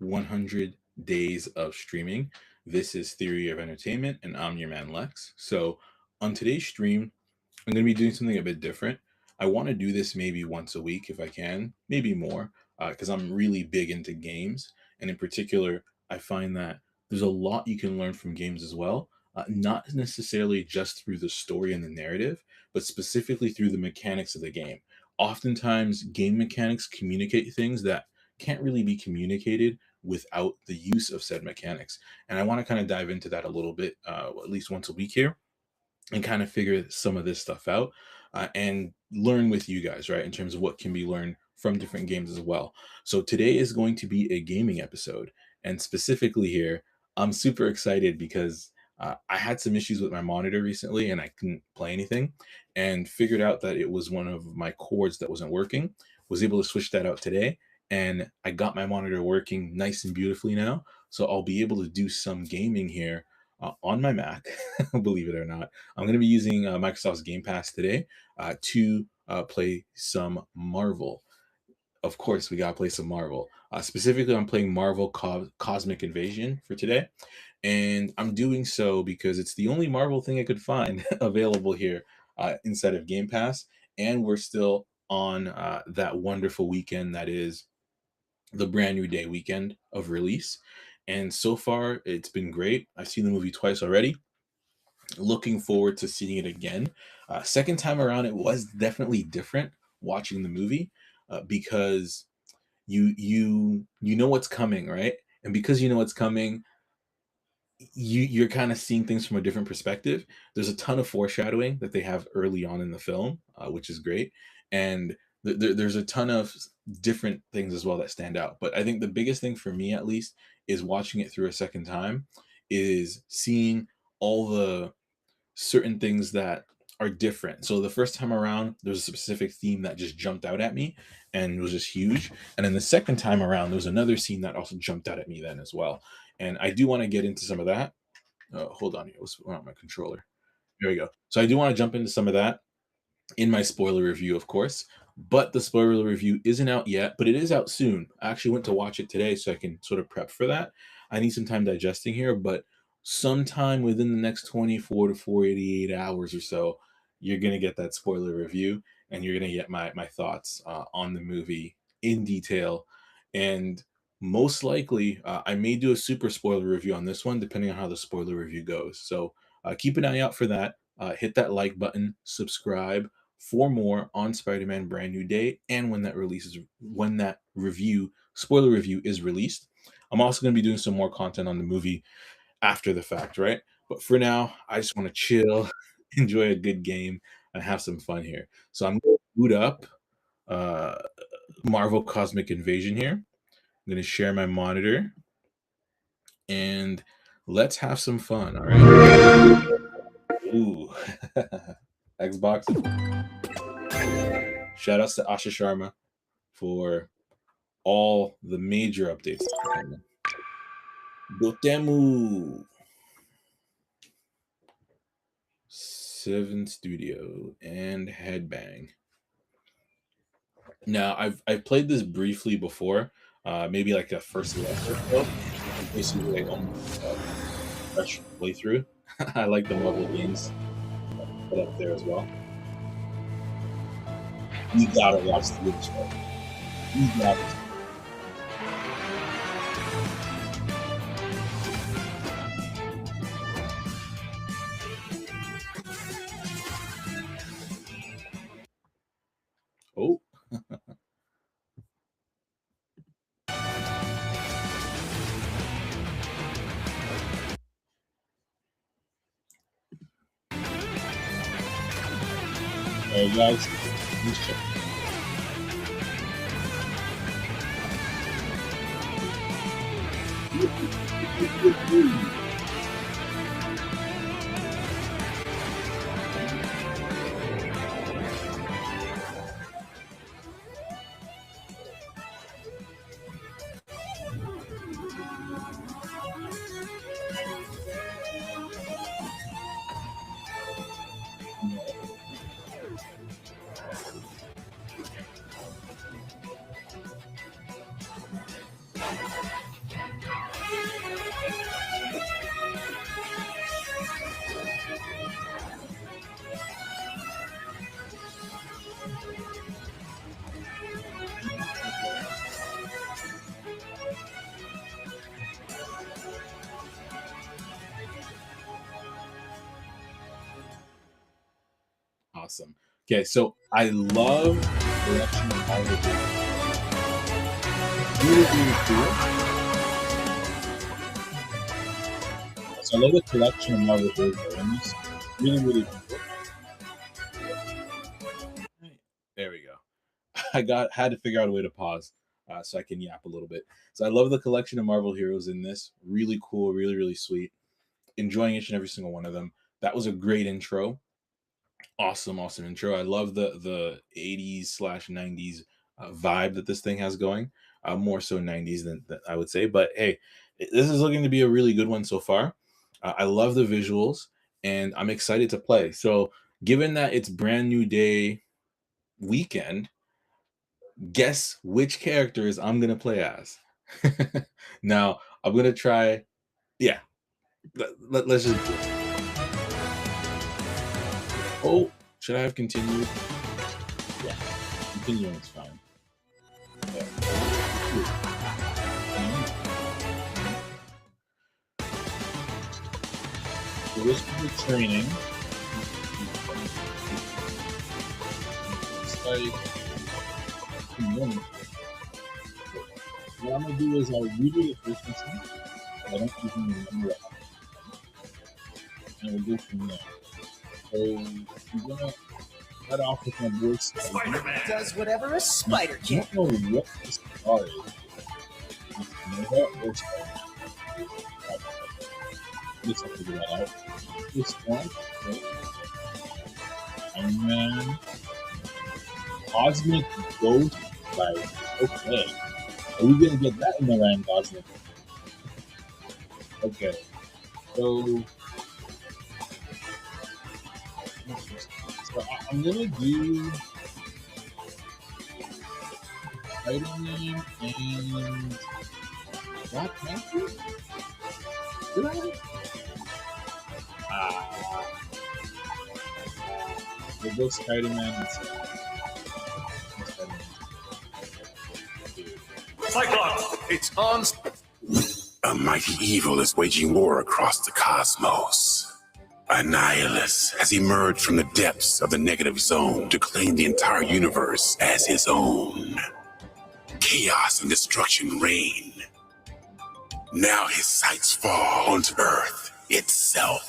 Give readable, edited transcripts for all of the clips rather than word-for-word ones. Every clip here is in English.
100 days of streaming. This is Theory of Entertainment, and I'm your man Lex. So, on today's stream, I'm going to be doing something a bit different. I want to do this maybe once a week if I can, maybe more, because I'm really big into games. And in particular, I find that there's a lot you can learn from games as well, not necessarily just through the story and the narrative, but specifically through the mechanics of the game. Oftentimes, game mechanics communicate things that can't really be communicated without the use of said mechanics. And I want to kind of dive into that a little bit, at least once a week here, and kind of figure some of this stuff out and learn with you guys, right? In terms of what can be learned from different games as well. So today is going to be a gaming episode. And specifically here, I'm super excited because I had some issues with my monitor recently and I couldn't play anything and figured out that it was one of my cords that wasn't working. Was able to switch that out today. And I got my monitor working nice and beautifully now. So I'll be able to do some gaming here on my Mac, believe it or not. I'm going to be using Microsoft's Game Pass today to play some Marvel. Of course, we got to play some Marvel. Specifically, I'm playing Marvel Cosmic Invasion for today. And I'm doing so because it's the only Marvel thing I could find available here inside of Game Pass. And we're still on that wonderful weekend that is the brand new day weekend of release. And so far, it's been great. I've seen the movie twice already. Looking forward to seeing it again. Second time around, it was definitely different watching the movie because you know what's coming, right? And because you know what's coming, you're kind of seeing things from a different perspective. There's a ton of foreshadowing that they have early on in the film, which is great, and there's a ton of different things as well that stand out. But I think the biggest thing for me, at least, is watching it through a second time, is seeing all the certain things that are different. So the first time around, there's a specific theme that just jumped out at me and was just huge. And then the second time around, there was another scene that also jumped out at me then as well. And I do want to get into some of that. Hold on here. What's on my controller? There we go. So I do want to jump into some of that in my spoiler review, of course. But the spoiler review isn't out yet, but it is out soon. I actually went to watch it today so I can sort of prep for that. I need some time digesting here, but sometime within the next 24 to 48 hours or so, you're going to get that spoiler review and you're going to get my thoughts on the movie in detail. And most likely, I may do a super spoiler review on this one, depending on how the spoiler review goes. So keep an eye out for that. Hit that like button, subscribe for more on Spider-Man Brand New Day and when that spoiler review is released. I'm also going to be doing some more content on the movie after the fact, right? But for now, I just want to chill, enjoy a good game, and have some fun here. So I'm going to boot up uh, Marvel Cosmic Invasion here. I'm going to share my monitor and let's have some fun, all right? Ooh, Xbox. Shout outs to Asha Sharma for all the major updates. Dotemu 7 Studio and Headbang. Now I've played this briefly before, maybe like the first lesson or so. Basically, like almost fresh playthrough. I like the Marvel games put up there as well. You gotta watch the intro. You gotta. Oh. Alright, guys. Let's check. Awesome. Okay, so I love the collection of Marvel figures. Really, really cool. So I love the collection of Marvel figures that are in this. Really, really cool. There we go. Had to figure out a way to pause so I can yap a little bit. So I love the collection of Marvel heroes in this. Really cool, really, really sweet. Enjoying each and every single one of them. That was a great intro. Awesome intro. I love the 80s/90s vibe that this thing has going. More so 90s than I would say. But hey, this is looking to be a really good one so far. I love the visuals and I'm excited to play. So given that it's brand new day weekend, guess which characters I'm gonna play as. Now I'm gonna try. Yeah, let's just do it. Oh, should I have continued? Yeah, continuing is fine. Yeah. So this is the training. It's like what I'm gonna do is I'll redo the first one. I don't even remember what happened. And we'll go from there. So I'm gonna start off with my voice. Spider-Man does whatever a spider can. I don't know what this star is. Nova or Spider? I guess I'll figure that out. This one, right? Iron Man. Cosmic Ghost Spider. Okay. Are we gonna get that in the Ryan Gosling? Okay. So I'm gonna do Spider-Man and Black Panther? Did I? We'll go Spider-Man and Spider-Man. Cyclops, it's on. A mighty evil is waging war across the cosmos. Annihilus has emerged from the depths of the negative zone to claim the entire universe as his own. Chaos and destruction reign. Now his sights fall onto Earth itself.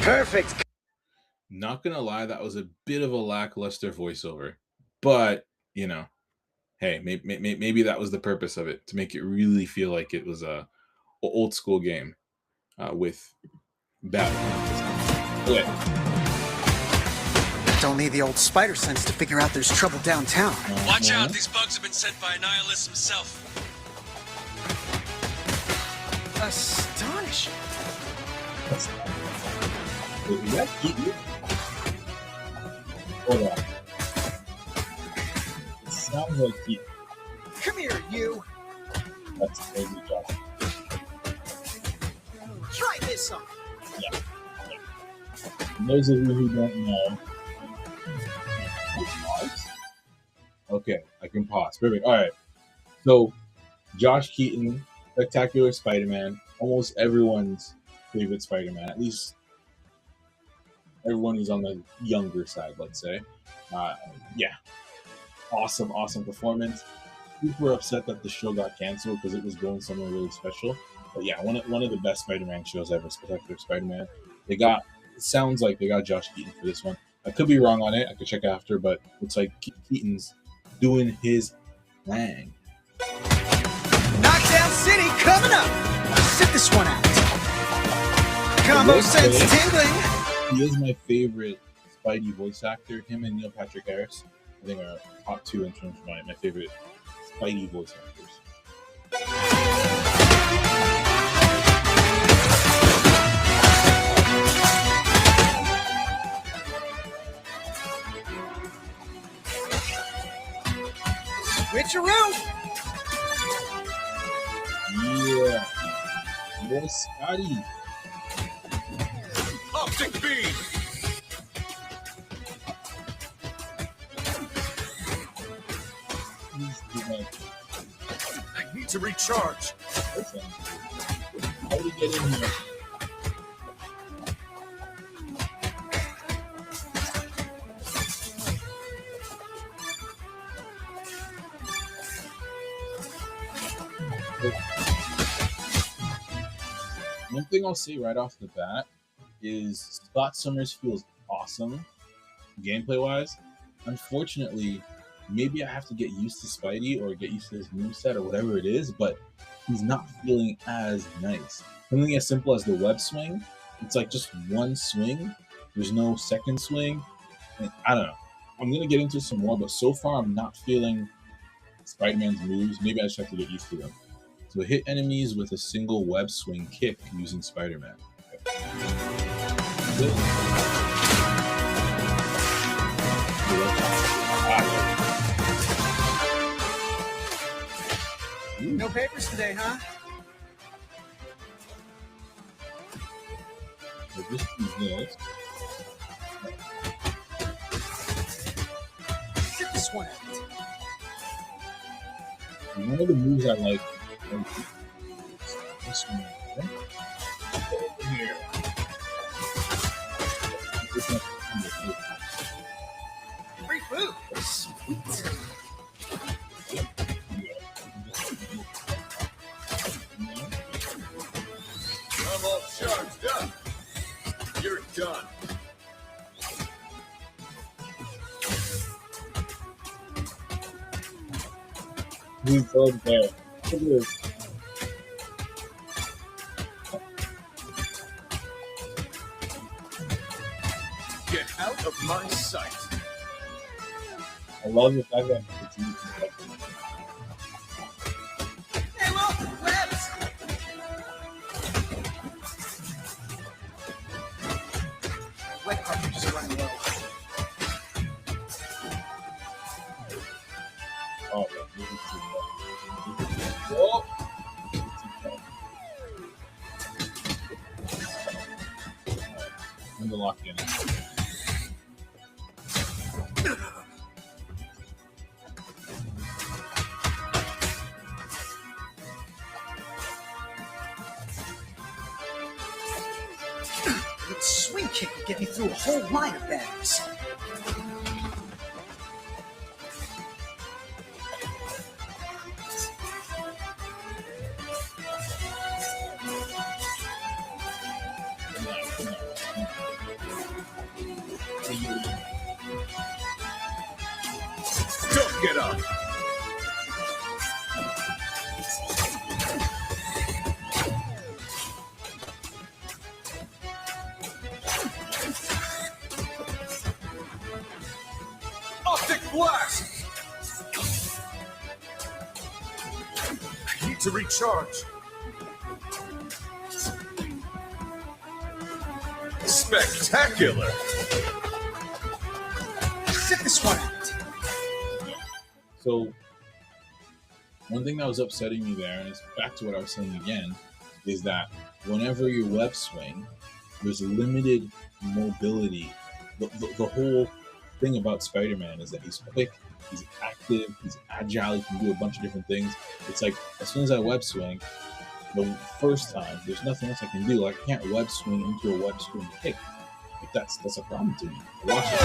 Perfect. Not gonna lie, that was a bit of a lackluster voiceover, but you know, hey, maybe that was the purpose of it, to make it really feel like it was a old school game with battle. Okay. Don't need the old spider sense to figure out there's trouble downtown. Watch out, these bugs have been sent by Annihilus himself. Astonishing. Wait, is that Keaton? Hold on. It sounds like Keaton. Come here, you. That's a crazy job. Try this on. Yeah. And those of you who don't know, okay, I can pause. Perfect. All right. So, Josh Keaton, Spectacular Spider-Man, almost everyone's favorite Spider-Man, at least everyone who's on the younger side, let's say. Yeah. Awesome performance. Super upset that the show got canceled because it was going somewhere really special. But yeah, one of the best Spider-Man shows ever, Spectacular Spider-Man. It sounds like they got Josh Keaton for this one. I could be wrong on it. I could check after, but looks like Keaton's doing his thing. Knockdown City coming up. Sit this one out. Combo sense tingling. He is my favorite Spidey voice actor. Him and Neil Patrick Harris, I think, are top two in terms of my favorite Spidey voice actors. Switcheroo. Yeah. Yes, Scotty. Optic beam! He's like, I need to recharge. listen. Somebody get in here. One thing I'll say right off the bat is Scott Summers feels awesome gameplay wise. Unfortunately, maybe I have to get used to Spidey or get used to his moveset or whatever it is, but he's not feeling as nice. Something as simple as the web swing, it's like just one swing. There's no second swing. And I don't know. I'm going to get into some more, but so far I'm not feeling Spider-Man's moves. Maybe I just have to get used to them. So hit enemies with a single web swing kick using Spider-Man. No papers today, huh? So just use this. Sit this one out. And one of the moves I like is this one. Okay? Over here. This one. Free food. Sweet. I'm all charged up. You're done. He's over there. Look at this. Get out of my sight. I love the fact that it's easy. Hey, look, webs. Wet cartridge is running low. Oh, whoa. I'm gonna lock in. That swing kick will get me through a whole line of bags. Don't get up. Optic blast. I need to recharge. Spectacular. Sit this one out. So, one thing that was upsetting me there, and it's back to what I was saying again, is that whenever you web swing, there's limited mobility. The whole thing about Spider-Man is that he's quick, he's active, he's agile, he can do a bunch of different things. It's like, as soon as I web swing, the first time, there's nothing else I can do. Like, I can't web swing into a web swing kick. Like, that's a problem to me. Watch it.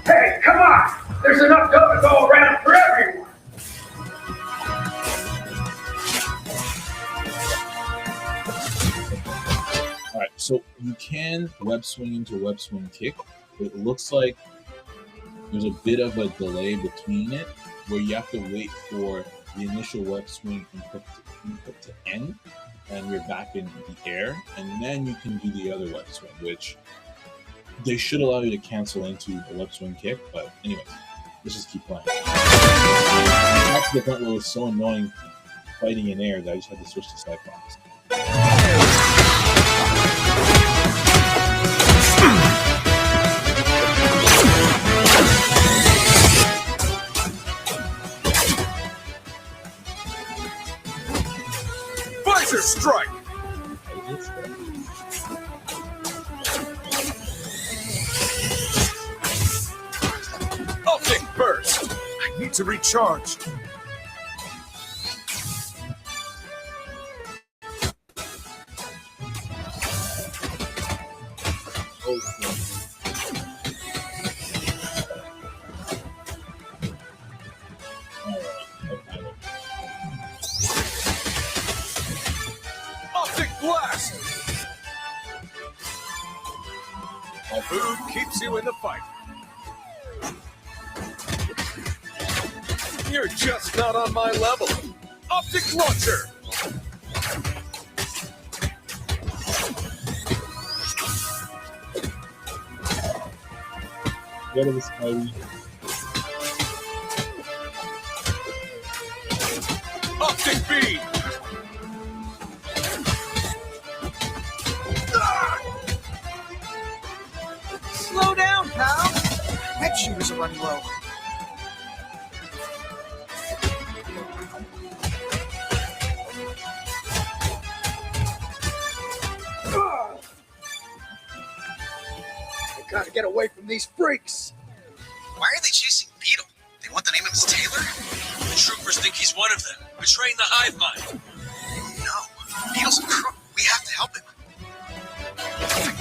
Hey, come on! There's enough dough to go around for everyone! Alright, so you can web swing into a web swing kick. It looks like there's a bit of a delay between it where you have to wait for the initial web swing input to end and you're back in the air, and then you can do the other web swing, which they should allow you to cancel into a web swing kick. But anyways, let's just keep playing. That's the point where it was so annoying fighting in air that I just had to switch to Cyclops. Visor strike. Optic burst. I Need to recharge. Optic blast. Food keeps you in the fight. You're just not on my level. Optic launcher. Get it, Spidey. Optic beam. Slow down, pal. Head shooters are running low. I gotta get away from these freaks. Why are they chasing Beetle? They want the name of his tailor? The troopers think he's one of them, betraying the hive mind. No. Beetle's a crook. We have to help him.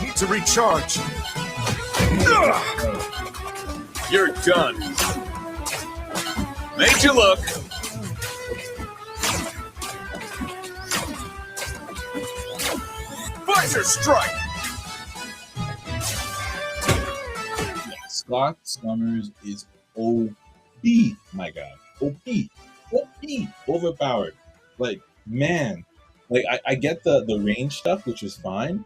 Need to recharge. You're done. Made you look. Visor strike. Scott Summers is OP, my God. OP. Overpowered. Like, man. Like, I get the range stuff, which is fine.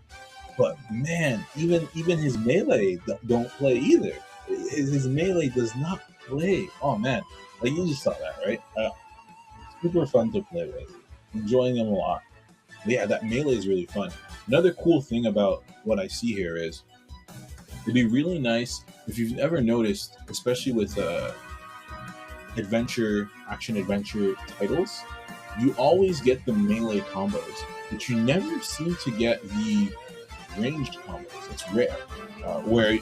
But, man, even his melee don't play either. His melee does not play. Oh, man. Like, you just saw that, right? Super fun to play with. Enjoying him a lot. But yeah, that melee is really fun. Another cool thing about what I see here is it'd be really nice if you've ever noticed, especially with action adventure titles, you always get the melee combos, but you never seem to get the ranged combos. It's rare, where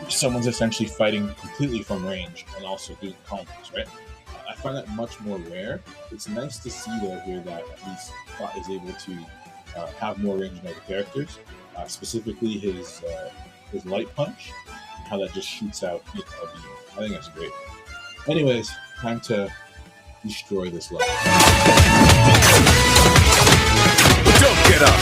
someone's essentially fighting completely from range and also doing combos, right? I find that much more rare. It's nice to see though here that at least Scott is able to have more range in other characters, specifically his light punch, how that just shoots out a beam. I think that's great. Anyways, time to destroy this level. Don't get up.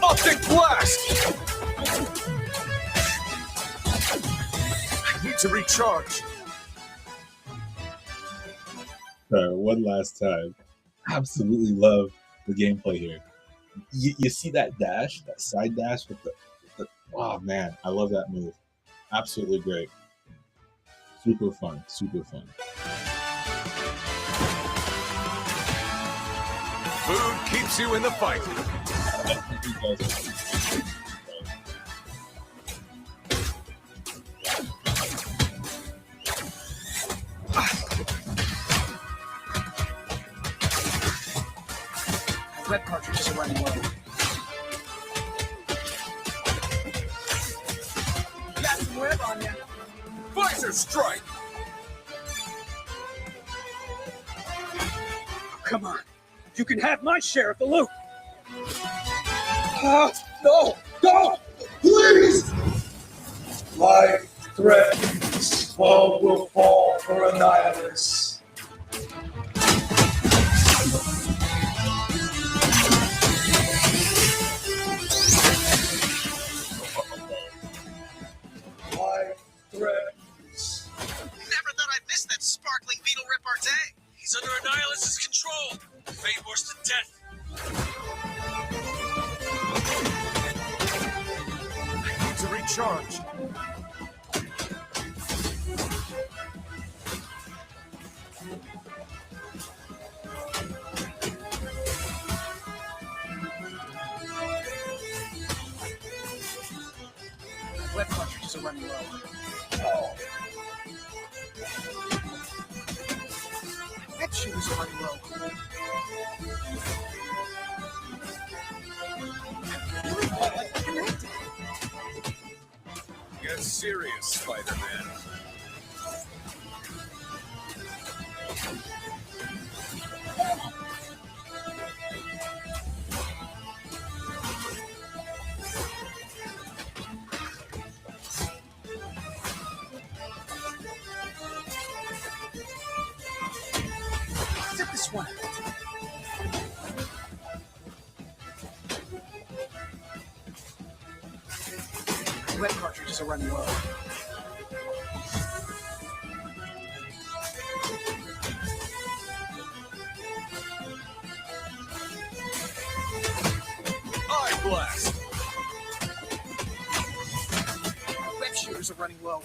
Optic blast. I need to recharge. One last time. Absolutely love the gameplay here. You see that dash, that side dash with the oh man, I love that move. Absolutely great. Super fun, super fun. Food keeps you in the fight. Web cartridges are running low. Got some web on ya. Visor strike. Come on. You can have my share of the loot. No! Don't! Please! Life threatens. All will fall for Annihilus. Life threatens. Never thought I'd miss that sparkling beetle repartee. He's under Annihilus's control. Fate wars to death. I need to recharge. Web cartridges cartridges are running low. Web shooters are running low. Get serious, Spider-Man. Zip this one out. Web cartridges are running low. Eye blast. Web shooters are running low.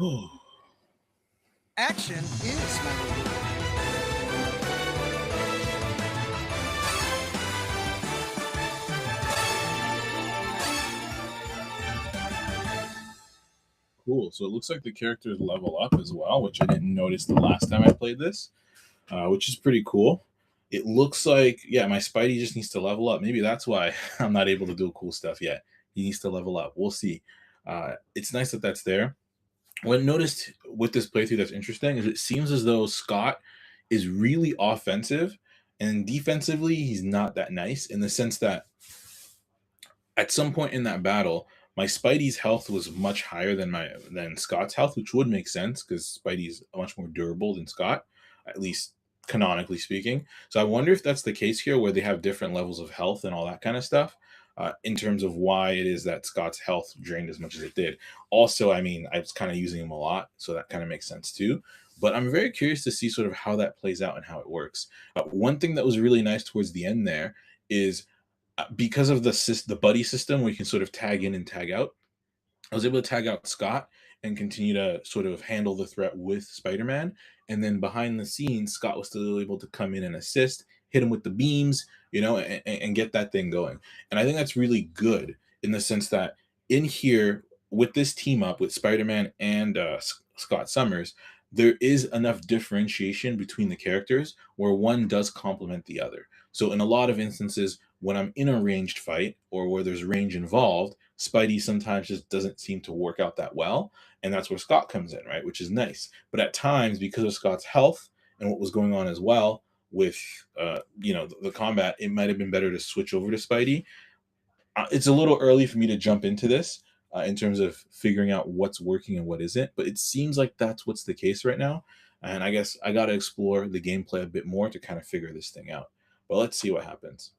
Oh, Action is running low. cool. So it looks like the characters level up as well, which I didn't notice the last time I played this, which is pretty cool. It looks like, yeah, my Spidey just needs to level up. Maybe that's why I'm not able to do cool stuff yet. He needs to level up. We'll see. It's nice that that's there. What I noticed with this playthrough that's interesting is it seems as though Scott is really offensive, and defensively he's not that nice, in the sense that at some point in that battle, my Spidey's health was much higher than Scott's health, which would make sense because Spidey's much more durable than Scott, at least canonically speaking. So I wonder if that's the case here, where they have different levels of health and all that kind of stuff, in terms of why it is that Scott's health drained as much as it did. Also, I mean, I was kind of using him a lot, so that kind of makes sense too. But I'm very curious to see sort of how that plays out and how it works. One thing that was really nice towards the end there is, because of the buddy system where you can sort of tag in and tag out, I was able to tag out Scott and continue to sort of handle the threat with Spider-Man. And then behind the scenes, Scott was still able to come in and assist, hit him with the beams, you know, and get that thing going. And I think that's really good in the sense that in here, with this team up with Spider-Man and Scott Summers, there is enough differentiation between the characters where one does complement the other. So in a lot of instances, when I'm in a ranged fight or where there's range involved, Spidey sometimes just doesn't seem to work out that well. And that's where Scott comes in, right? Which is nice. But at times, because of Scott's health and what was going on as well with, the combat, it might have been better to switch over to Spidey. It's a little early for me to jump into this in terms of figuring out what's working and what isn't. But it seems like that's what's the case right now. And I guess I got to explore the gameplay a bit more to kind of figure this thing out. But let's see what happens.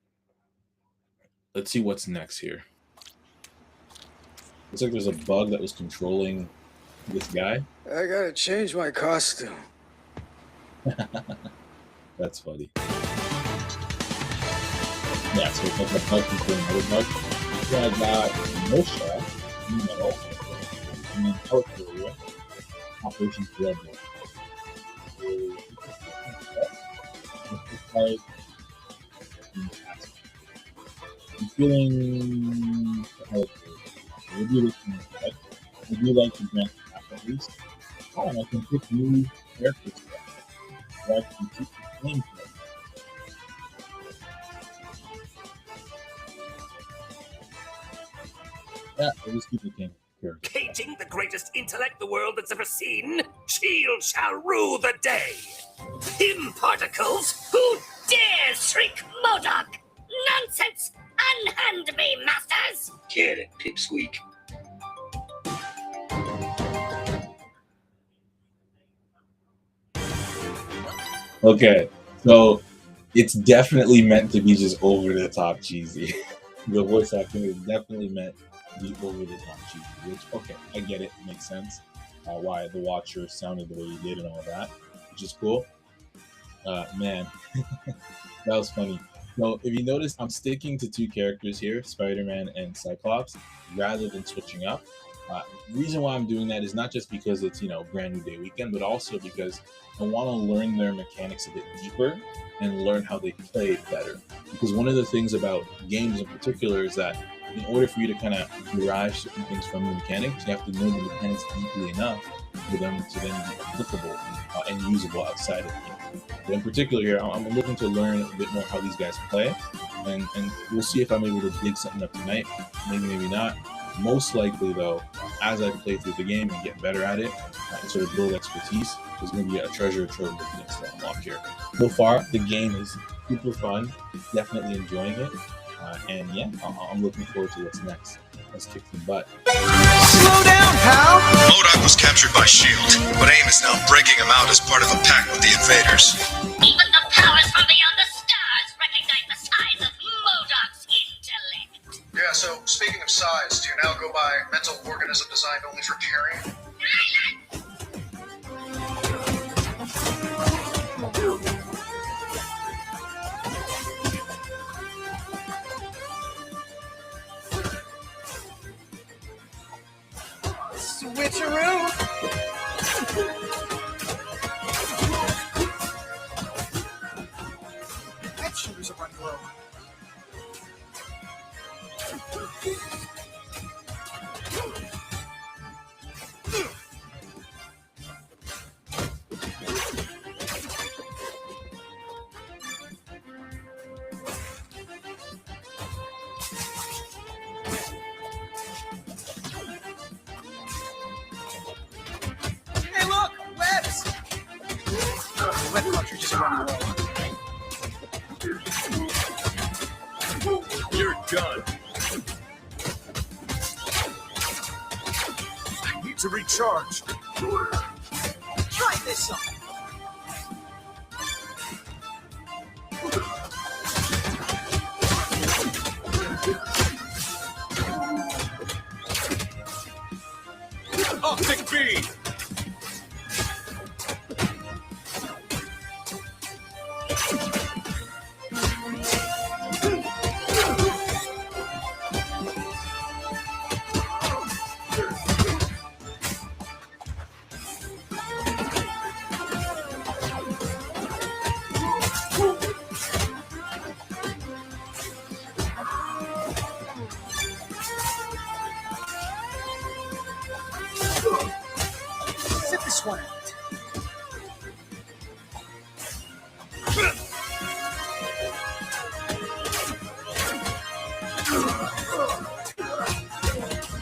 Let's see what's next here. Looks like there's a bug that was controlling this guy. I gotta change my costume. That's funny. Yeah, so it's like a bug controlling another bug. So I got Mosha, and then Telecourier, Operation Dreadnought. I'm feeling I do like to grant half at least. Oh, and I can pick new characters so I can keep the same character. Yeah, I'll just keep the same character. Caging the greatest intellect the world has ever seen, Shield shall rue the day. Imparticles, who dares shrink MODOK? Nonsense! Unhand me, masters! Get it, Pipsqueak. Okay, so it's definitely meant to be just over the top cheesy. The voice acting is definitely meant to be over the top cheesy, which, okay, I get it, makes sense. Why the Watcher sounded the way he did and all that, which is cool. Man, that was funny. So if you notice, I'm sticking to two characters here, Spider-Man and Cyclops, rather than switching up. The reason why I'm doing that is not just because it's, brand new day weekend, but also because I want to learn their mechanics a bit deeper and learn how they play better. Because one of the things about games in particular is that in order for you to kind of derive certain things from the mechanics, you have to know the mechanics deeply enough for them to then be applicable and usable outside of the game. But in particular here, I'm looking to learn a bit more how these guys play, and we'll see if I'm able to dig something up tonight. Maybe not. Most likely, though, as I play through the game and get better at it and sort of build expertise, there's going to be a treasure trove of things to unlock here. So far, the game is super fun. Definitely enjoying it. And yeah, I'm looking forward to what's next. Let's kick some butt. Slow down, pal! MODOK was captured by S.H.I.E.L.D., but AIM is now breaking him out as part of a pact with the invaders. Even the powers from beyond the stars recognize the size of MODOK's intellect. Yeah, so speaking of size, do you now go by mental organism designed only for carrying? Switcheroo! That shooter's a run low. Hey, look! Webs! Web cartridge is running low. You're done. I need to recharge. Try this on. Optic beam. Sit this one out.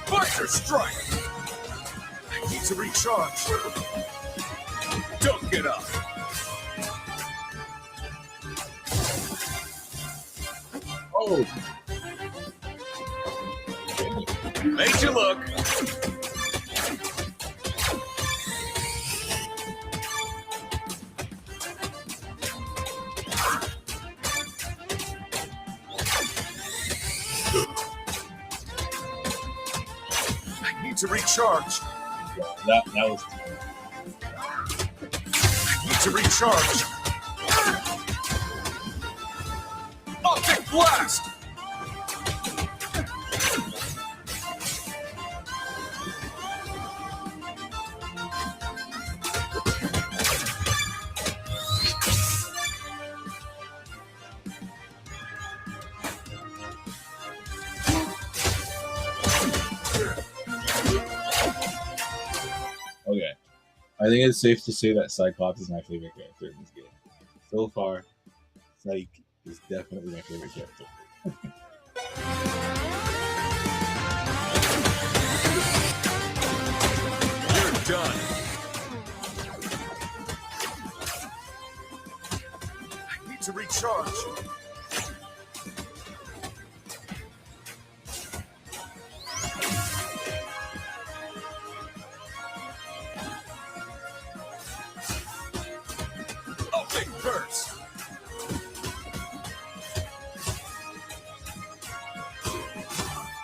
Visor strike. I need to recharge. Don't get up. Oh, Made you look. I need to recharge. that was I need to recharge. Optic blast. okay. I think it's safe to say that Cyclops is my favorite character in this game. So far, Psyche is definitely my favorite character. You're done. I need to recharge. Optic burst.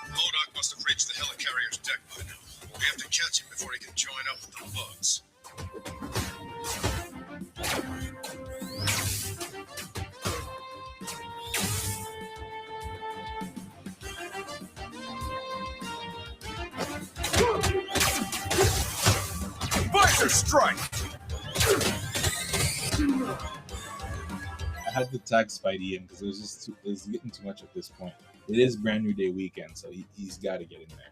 MODOK must have reached the helicarrier's deck by now. We have to catch him before he can join up with the bugs. Visor strike. I had to tag Spidey in because it was getting too much at this point. it is Brand New Day weekend, so he's got to get in there.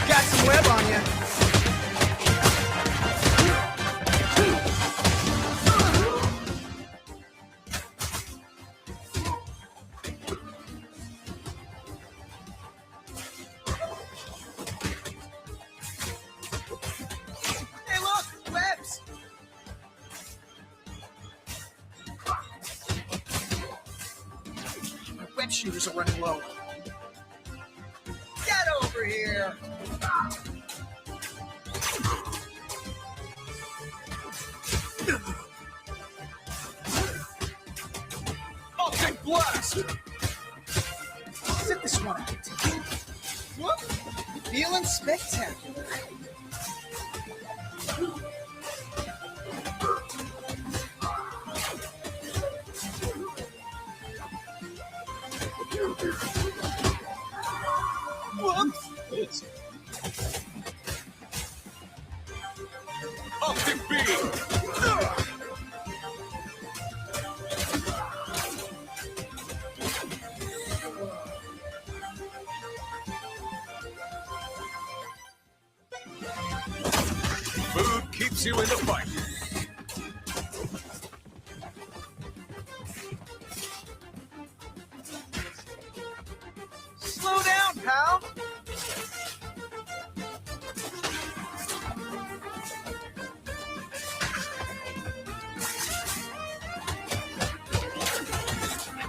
Got some web on you. Hey, look, webs. My web shooters are running low. Get over here. Optic blast! Sit this one out. Whoop. Feeling spectacular. Whoops. It's Optic beam! Food keeps you in the fight. Slow down, pal.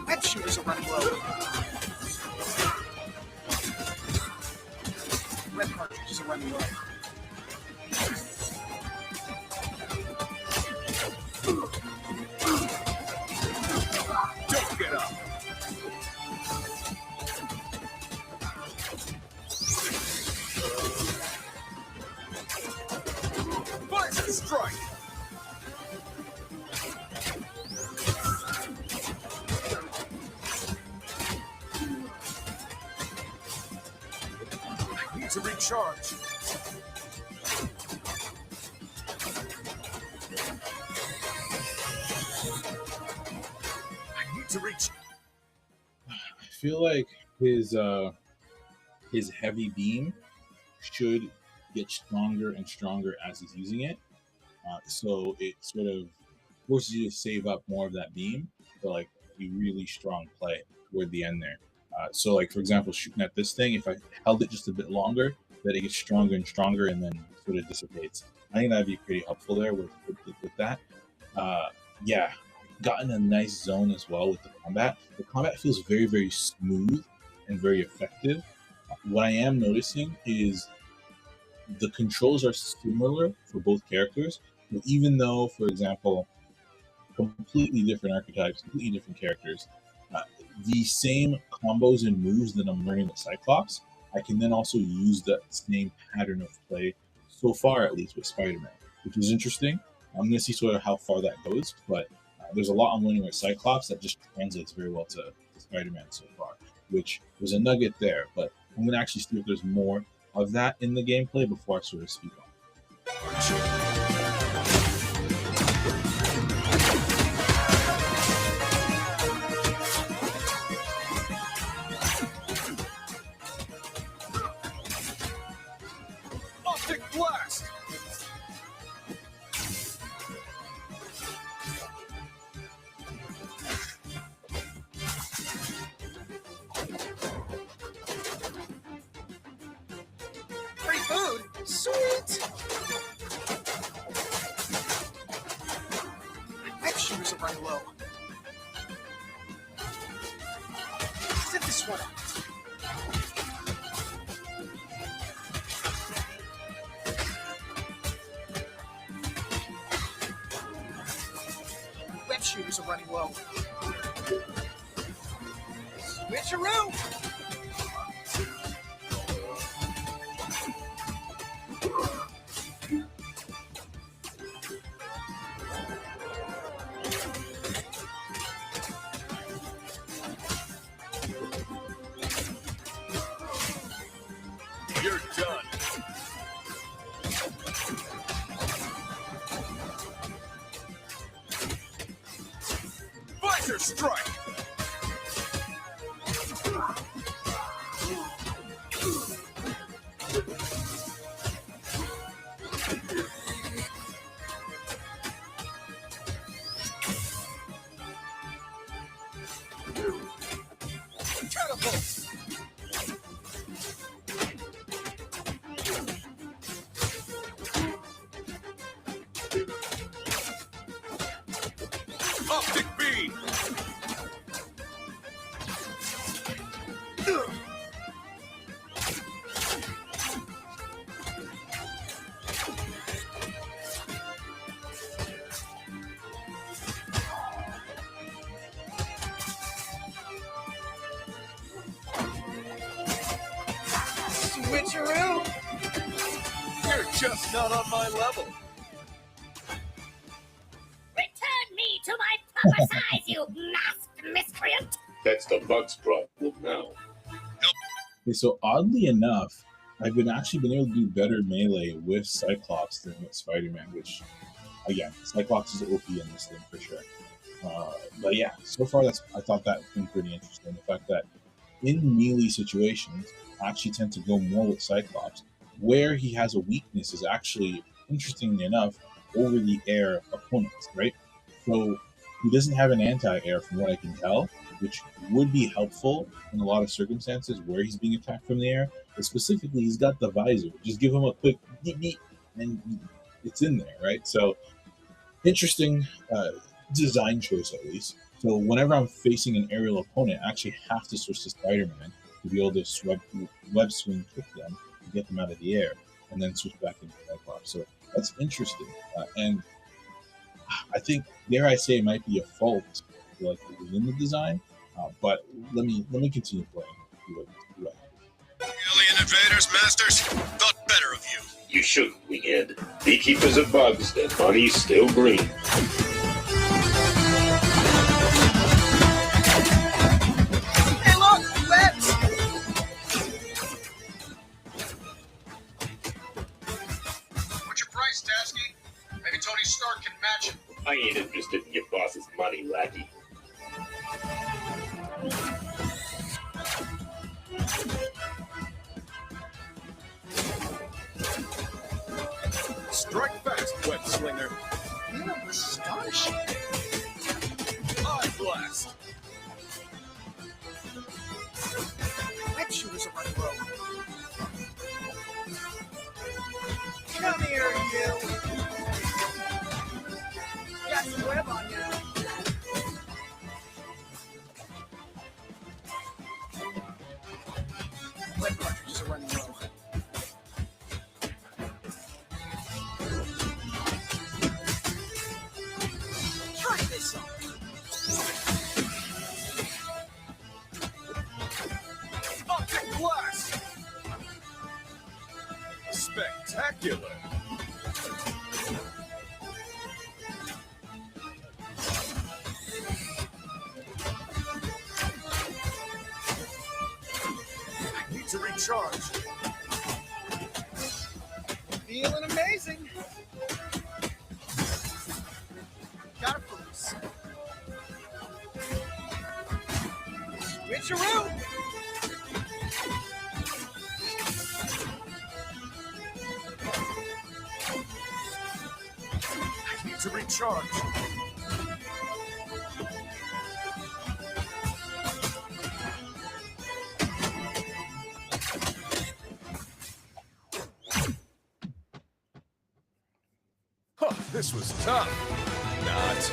Web shooters are running low. Web cartridges are running low. Don't get up. Visor strike! I need to recharge. I need to reach. I feel like his heavy beam should get stronger and stronger as he's using it. So it sort of forces you to save up more of that beam for like a really strong play toward the end there. So like for example, shooting at this thing, if I held it just a bit longer, that it gets stronger and stronger and then sort of dissipates. I think that'd be pretty helpful there with that. Yeah, gotten a nice zone as well with the combat. The combat feels very, very smooth and very effective. What I am noticing is the controls are similar for both characters, but even though, for example, completely different archetypes, completely different characters, the same combos and moves that I'm learning with Cyclops, I can then also use that same pattern of play, so far at least with Spider-Man, which is interesting. I'm going to see sort of how far that goes, but there's a lot I'm learning with Cyclops that just translates very well to Spider-Man so far, which was a nugget there, but I'm going to actually see if there's more of that in the gameplay before I sort of speak on. Optic blast! Free food? Sweet! My web shooters are running low. Sit this one out. Web shooters are running low. Switcheroo! You're done. Visor strike! Catapult! Optic beam! Switcheroo! You're just not on my level. Return me to my proper size, you masked miscreant! That's the Bug's problem now. Okay, so oddly enough, I've actually been able to do better melee with Cyclops than with Spider-Man, which, again, Cyclops is OP in this thing for sure. But yeah, so far I thought that's been pretty interesting. The fact that in melee situations, I actually tend to go more with Cyclops. Where he has a weakness is actually, interestingly enough, over the air opponents, right? So he doesn't have an anti-air from what I can tell, which would be helpful in a lot of circumstances where he's being attacked from the air. But specifically, he's got the visor. Just give him a quick beep beep, and it's in there, right? So interesting design choice, at least. So whenever I'm facing an aerial opponent, I actually have to switch to Spider-Man to be able to web swing kick them and get them out of the air, and then switch back into Cyclops. So that's interesting, and I think, dare I say, it might be a fault like within the design. But let me continue playing. Alien invaders, masters, thought better of you. You shouldn't, Winghead. Beekeepers of bugs, their money's still green. Hey, look! Webs! What's your price, Tasky? Maybe Tony Stark can match it. I ain't interested in your boss's money, lackey. Strike fast, web slinger. You know, astonishing. Eye blast! Web shooters are running low. Come here, you! Got some web on you. Web cartridges are running low. Try this on. Optic blast! Spectacular! I need to recharge. Feeling amazing. Gotta focus. Switcheroo! I need to recharge. Huh, this was tough. Not.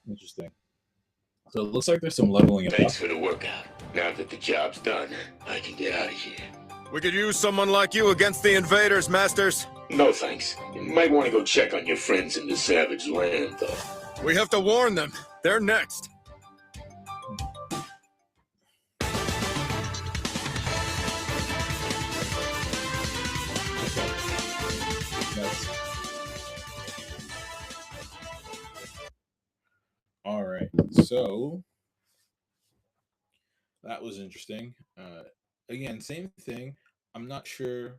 Interesting. So it looks like there's some leveling up. Thanks for the workout. Now that the job's done, I can get out of here. We could use someone like you against the invaders, masters. No thanks. You might want to go check on your friends in the Savage Land, though. We have to warn them. They're next. All right, so that was interesting. Again, same thing. I'm not sure.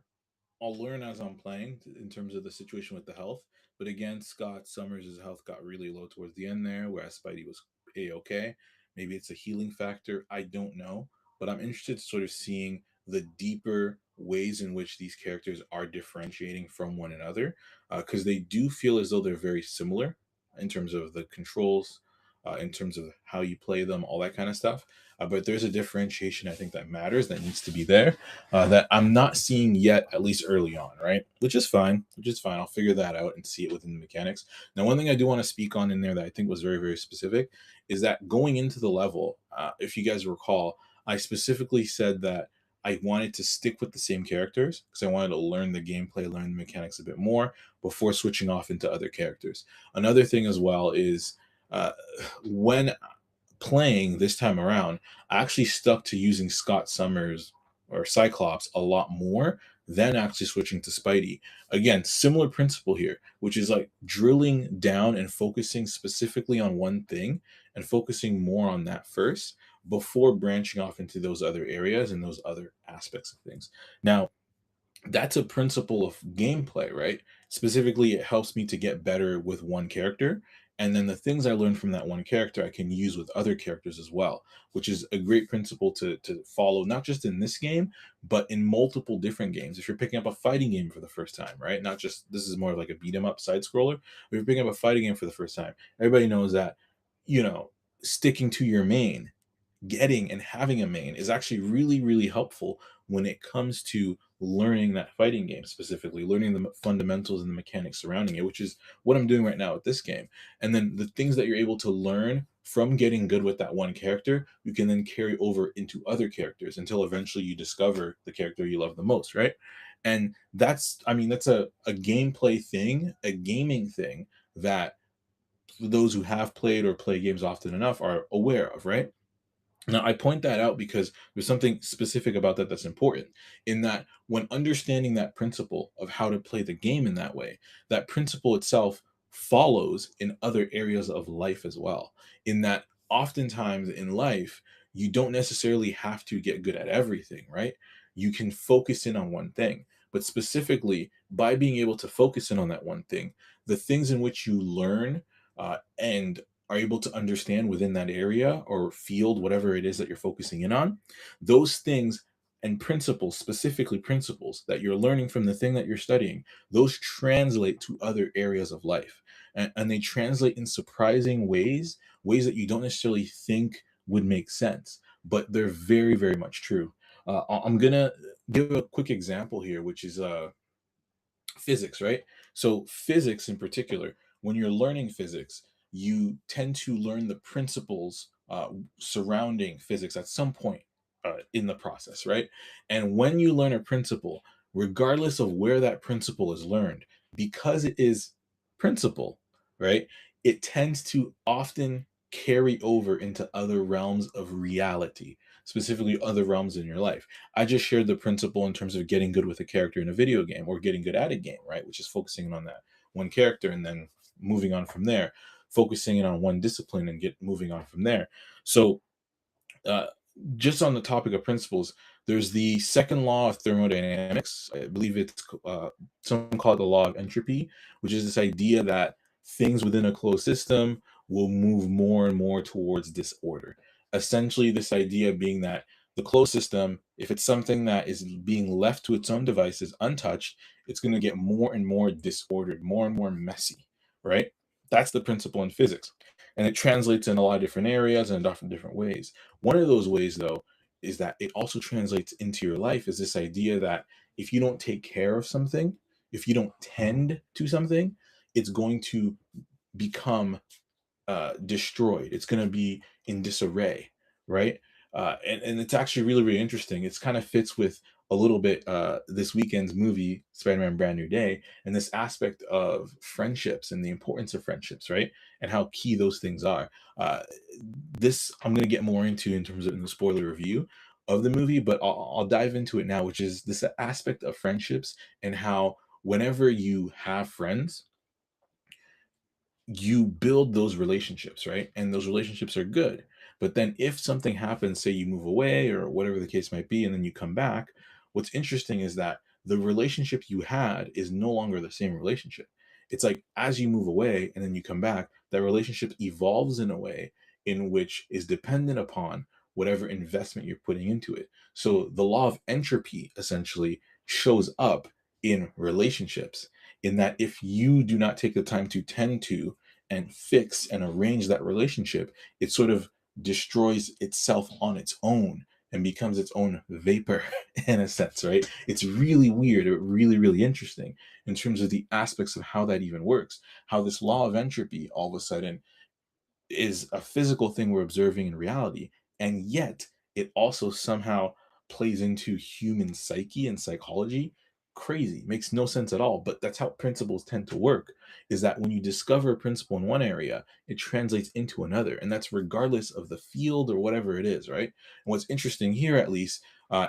I'll learn as I'm playing in terms of the situation with the health. But again, Scott Summers' health got really low towards the end there, whereas Spidey was A-okay. Maybe it's a healing factor. I don't know. But I'm interested to sort of seeing the deeper ways in which these characters are differentiating from one another, because they do feel as though they're very similar in terms of the controls, in terms of how you play them, all that kind of stuff. But there's a differentiation I think that matters, that needs to be there, that I'm not seeing yet, at least early on, right? Which is fine. Which is fine. I'll figure that out and see it within the mechanics. Now, one thing I do want to speak on in there that I think was very, very specific is that going into the level, if you guys recall, I specifically said that I wanted to stick with the same characters because I wanted to learn the gameplay, learn the mechanics a bit more before switching off into other characters. Another thing as well is when playing this time around, I actually stuck to using Scott Summers or Cyclops a lot more than actually switching to Spidey. Again, similar principle here, which is like drilling down and focusing specifically on one thing and focusing more on that first before branching off into those other areas and those other aspects of things. Now, that's a principle of gameplay, right? Specifically, it helps me to get better with one character. And then the things I learned from that one character, I can use with other characters as well, which is a great principle to follow, not just in this game, but in multiple different games. If you're picking up a fighting game for the first time, right? Not just, this is more of like a beat 'em up side scroller. If you're picking up a fighting game for the first time, everybody knows that, sticking to your main, getting and having a main is actually really, really helpful when it comes to learning that fighting game, specifically learning the fundamentals and the mechanics surrounding it, which is what I'm doing right now with this game. And then the things that you're able to learn from getting good with that one character, you can then carry over into other characters until eventually you discover the character you love the most, right? And that's a gameplay thing, a gaming thing that those who have played or play games often enough are aware of, right? Now, I point that out because there's something specific about that that's important, in that when understanding that principle of how to play the game in that way, that principle itself follows in other areas of life as well. In that oftentimes in life, you don't necessarily have to get good at everything, right? You can focus in on one thing. But specifically, by being able to focus in on that one thing, the things in which you learn and are able to understand within that area or field, whatever it is that you're focusing in on, those things and principles, specifically principles that you're learning from the thing that you're studying, those translate to other areas of life. And they translate in surprising ways that you don't necessarily think would make sense, but they're very, very much true. I'm going to give a quick example here, which is physics, right? So physics in particular, when you're learning physics, you tend to learn the principles surrounding physics at some point in the process, right? And when you learn a principle, regardless of where that principle is learned, because it is principle, right, it tends to often carry over into other realms of reality, specifically other realms in your life. I just shared the principle in terms of getting good with a character in a video game or getting good at a game, right, which is focusing on that one character and then moving on from there, focusing in on one discipline and moving on from there. So just on the topic of principles, there's the second law of thermodynamics. I believe it's someone called the law of entropy, which is this idea that things within a closed system will move more and more towards disorder. Essentially, this idea being that the closed system, if it's something that is being left to its own devices untouched, it's going to get more and more disordered, more and more messy, right? That's the principle in physics. And it translates in a lot of different areas and in different ways. One of those ways, though, is that it also translates into your life, is this idea that if you don't take care of something, if you don't tend to something, it's going to become destroyed. It's going to be in disarray, right? And it's actually really, really interesting. It's kind of fits with a little bit this weekend's movie, Spider-Man Brand New Day, and this aspect of friendships and the importance of friendships, right? And how key those things are. This I'm going to get more into in terms of in the spoiler review of the movie, but I'll dive into it now, which is this aspect of friendships and how whenever you have friends, you build those relationships, right? And those relationships are good. But then if something happens, say you move away or whatever the case might be, and then you come back, what's interesting is that the relationship you had is no longer the same relationship. It's like as you move away and then you come back, that relationship evolves in a way in which is dependent upon whatever investment you're putting into it. So the law of entropy essentially shows up in relationships, in that if you do not take the time to tend to and fix and arrange that relationship, it sort of destroys itself on its own and becomes its own vapor in a sense, right? It's really weird, or really, really interesting in terms of the aspects of how that even works, how this law of entropy all of a sudden is a physical thing we're observing in reality, and yet it also somehow plays into human psyche and psychology. Crazy, makes no sense at all, but that's how principles tend to work, is that when you discover a principle in one area, it translates into another, and that's regardless of the field or whatever it is, right? And what's interesting here, at least,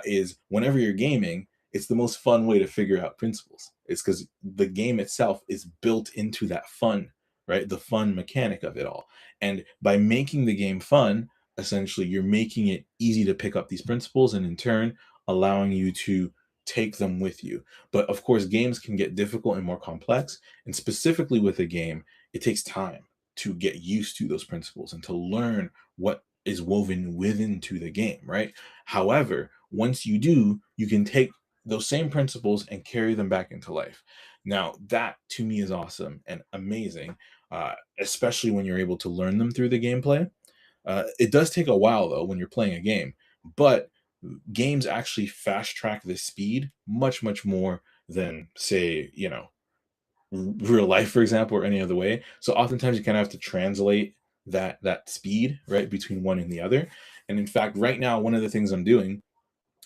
is whenever you're gaming, it's the most fun way to figure out principles. It's because the game itself is built into that fun, right? The fun mechanic of it all. And by making the game fun, essentially, you're making it easy to pick up these principles, and in turn, allowing you to take them with you. But of course, games can get difficult and more complex. And specifically with a game, it takes time to get used to those principles and to learn what is woven within to the game, right? However, once you do, you can take those same principles and carry them back into life. Now, that to me is awesome and amazing, especially when you're able to learn them through the gameplay. It does take a while, though, when you're playing a game, but games actually fast track this speed much, much more than, say, real life, for example, or any other way. So oftentimes you kind of have to translate that speed, right, between one and the other. And in fact, right now, one of the things I'm doing,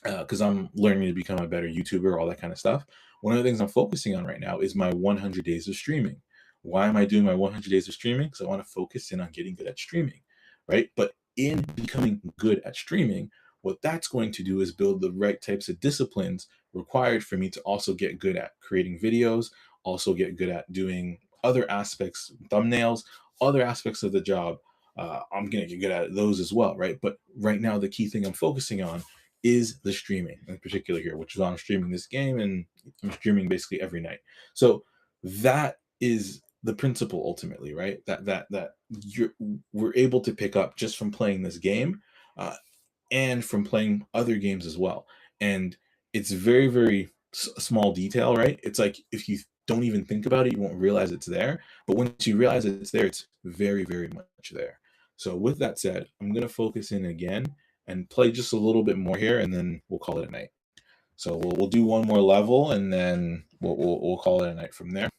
because I'm learning to become a better YouTuber, all that kind of stuff, one of the things I'm focusing on right now is my 100 days of streaming. Why am I doing my 100 days of streaming? Because I want to focus in on getting good at streaming, right? But in becoming good at streaming, what that's going to do is build the right types of disciplines required for me to also get good at creating videos, also get good at doing other aspects, thumbnails, other aspects of the job. I'm going to get good at those as well, right? But right now, the key thing I'm focusing on is the streaming in particular here, which is I'm streaming this game, and I'm streaming basically every night. So that is the principle ultimately, right? That we're able to pick up just from playing this game, and from playing other games as well. And it's very, very small detail, right? It's like if you don't even think about it, you won't realize it's there. But once you realize it's there, it's very, very much there. So with that said, I'm going to focus in again and play just a little bit more here, and then we'll call it a night. So we'll do one more level, and then we'll call it a night from there.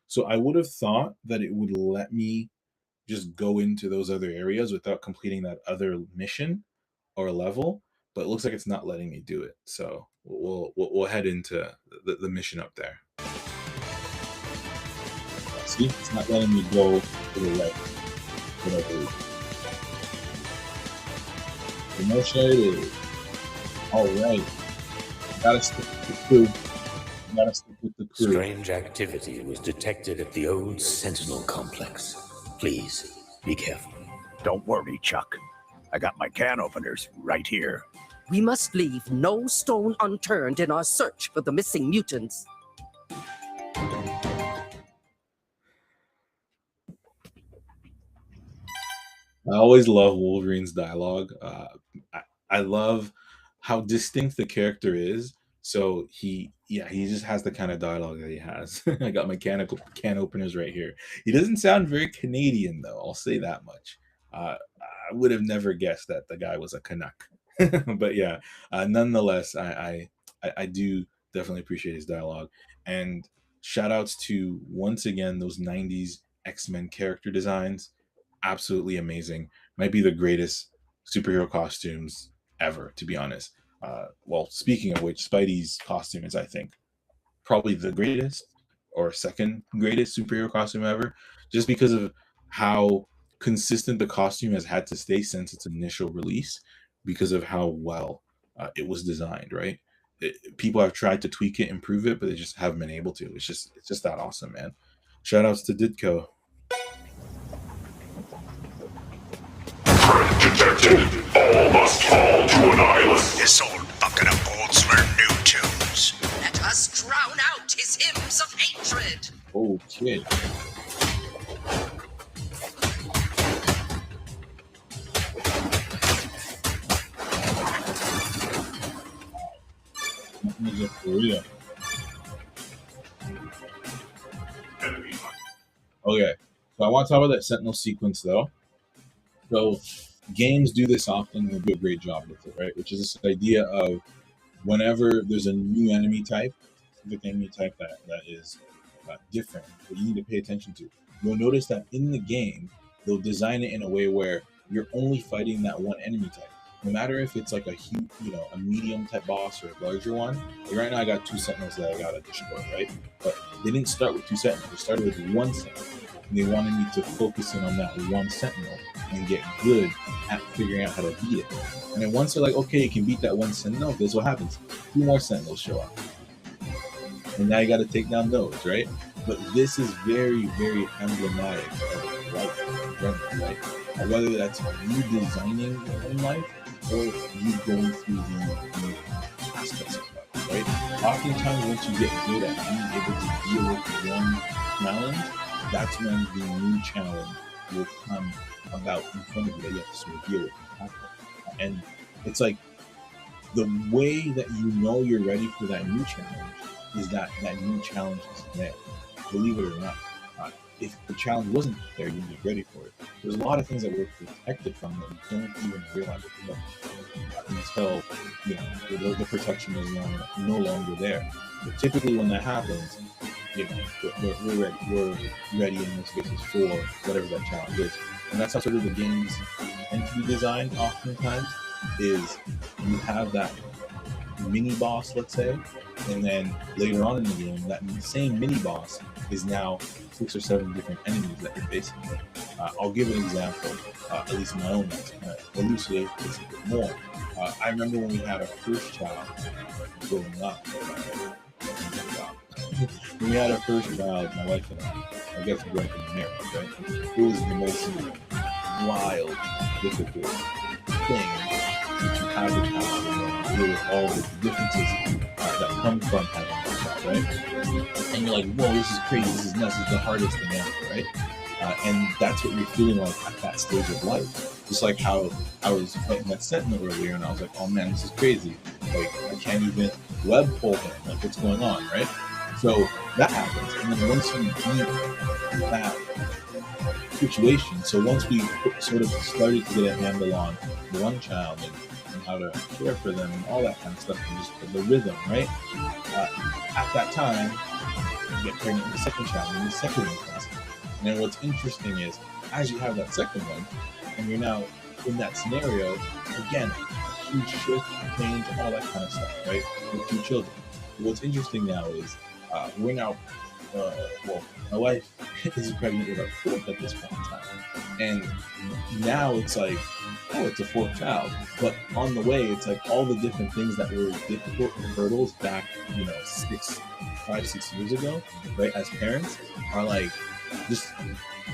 So I would have thought that it would let me just go into those other areas without completing that other mission or level, but it looks like it's not letting me do it. So we'll head into the mission up there. See, it's not letting me go to the left. Whatever. Promotion. All right. Gotta stick with the crew. Gotta stick with the crew. Strange activity was detected at the old Sentinel complex. Please, be careful. Don't worry, Chuck. I got my can openers right here. We must leave no stone unturned in our search for the missing mutants. I always love Wolverine's dialogue. I love how distinct the character is. So he just has the kind of dialogue that he has. I got my can openers right here. He doesn't sound very Canadian, though. I'll say that much. I would have never guessed that the guy was a Canuck. But yeah, nonetheless, I do definitely appreciate his dialogue. And shout outs to, once again, those 90s X-Men character designs. Absolutely amazing. Might be the greatest superhero costumes ever, to be honest. Well, speaking of which, Spidey's costume is, I think, probably the greatest or second greatest superhero costume ever, just because of how consistent the costume has had to stay since its initial release, because of how well it was designed, right? People have tried to tweak it, improve it, but they just haven't been able to. It's just that awesome, man. Shout outs to Ditko. Detected. All must fall to Annihilus. This old bucket of bolts learn new tune. kid. For real. Okay, so I want to talk about that Sentinel sequence though. So games do this often and they do a great job with it, right? Which is this idea of whenever there's a new enemy type, specific enemy type that is different, that you need to pay attention to. You'll notice that in the game, they'll design it in a way where you're only fighting that one enemy type. No matter if it's like a huge, a medium type boss or a larger one. Like right now I got 2 Sentinels that I gotta destroy, right? But they didn't start with 2 Sentinels, they started with 1 Sentinel. And they wanted me to focus in on that 1 Sentinel and get good at figuring out how to beat it. And then once they're like, okay, you can beat that 1 Sentinel, guess what happens? 2 more Sentinels show up. And now you gotta take down those, right? But this is very, very emblematic of life, right? And whether that's you designing in life or you going through the aspects of life, right? Oftentimes, once you get good at being able to deal with one challenge, that's when the new challenge will come about in front of you that you have to sort of deal with. And it's like the way that you know you're ready for that new challenge is that new challenge is there. Believe it or not. If the challenge wasn't there, you'd be ready for it. There's a lot of things that we're protected from that you don't even realize until the protection is no longer there. But typically, when that happens, we're ready in most cases for whatever that challenge is, and that's how sort of the games tend to be designed. Oftentimes, is you have that mini boss, let's say, and then later on in the game, that same mini boss is now 6 or 7 different enemies that you're facing. I'll give an example, at least in my own life, to kind of elucidate this a bit more. I remember when we had our first child growing up. When we had our first child, my wife and I guess we went in marriage, right? It was the most wild, difficult thing to have a child and deal with all the differences that come from having a child, right? And you're like, whoa, this is crazy, this is nuts, this is the hardest thing ever, right? And that's what you're feeling like at that stage of life. Just like how I was fighting that Sentinel earlier, and I was like, oh man, this is crazy. Like, I can't even web pull him. Like, what's going on, right? So that happens. And then once we beat that situation, so once we sort of started to get a handle on one child and how to care for them and all that kind of stuff, and just the rhythm, right? At that time, you get pregnant with the second child, and the second one comes. And then what's interesting is, as you have that second one, and you're now in that scenario, again, huge shift, change, all that kind of stuff, right? With 2 children. What's interesting now is, we're now, my wife is pregnant with our 4th at this point in time. And now it's like, oh, it's a 4th child. But on the way, it's like all the different things that were difficult and hurdles back, 5, 6 years ago, right, as parents, are like just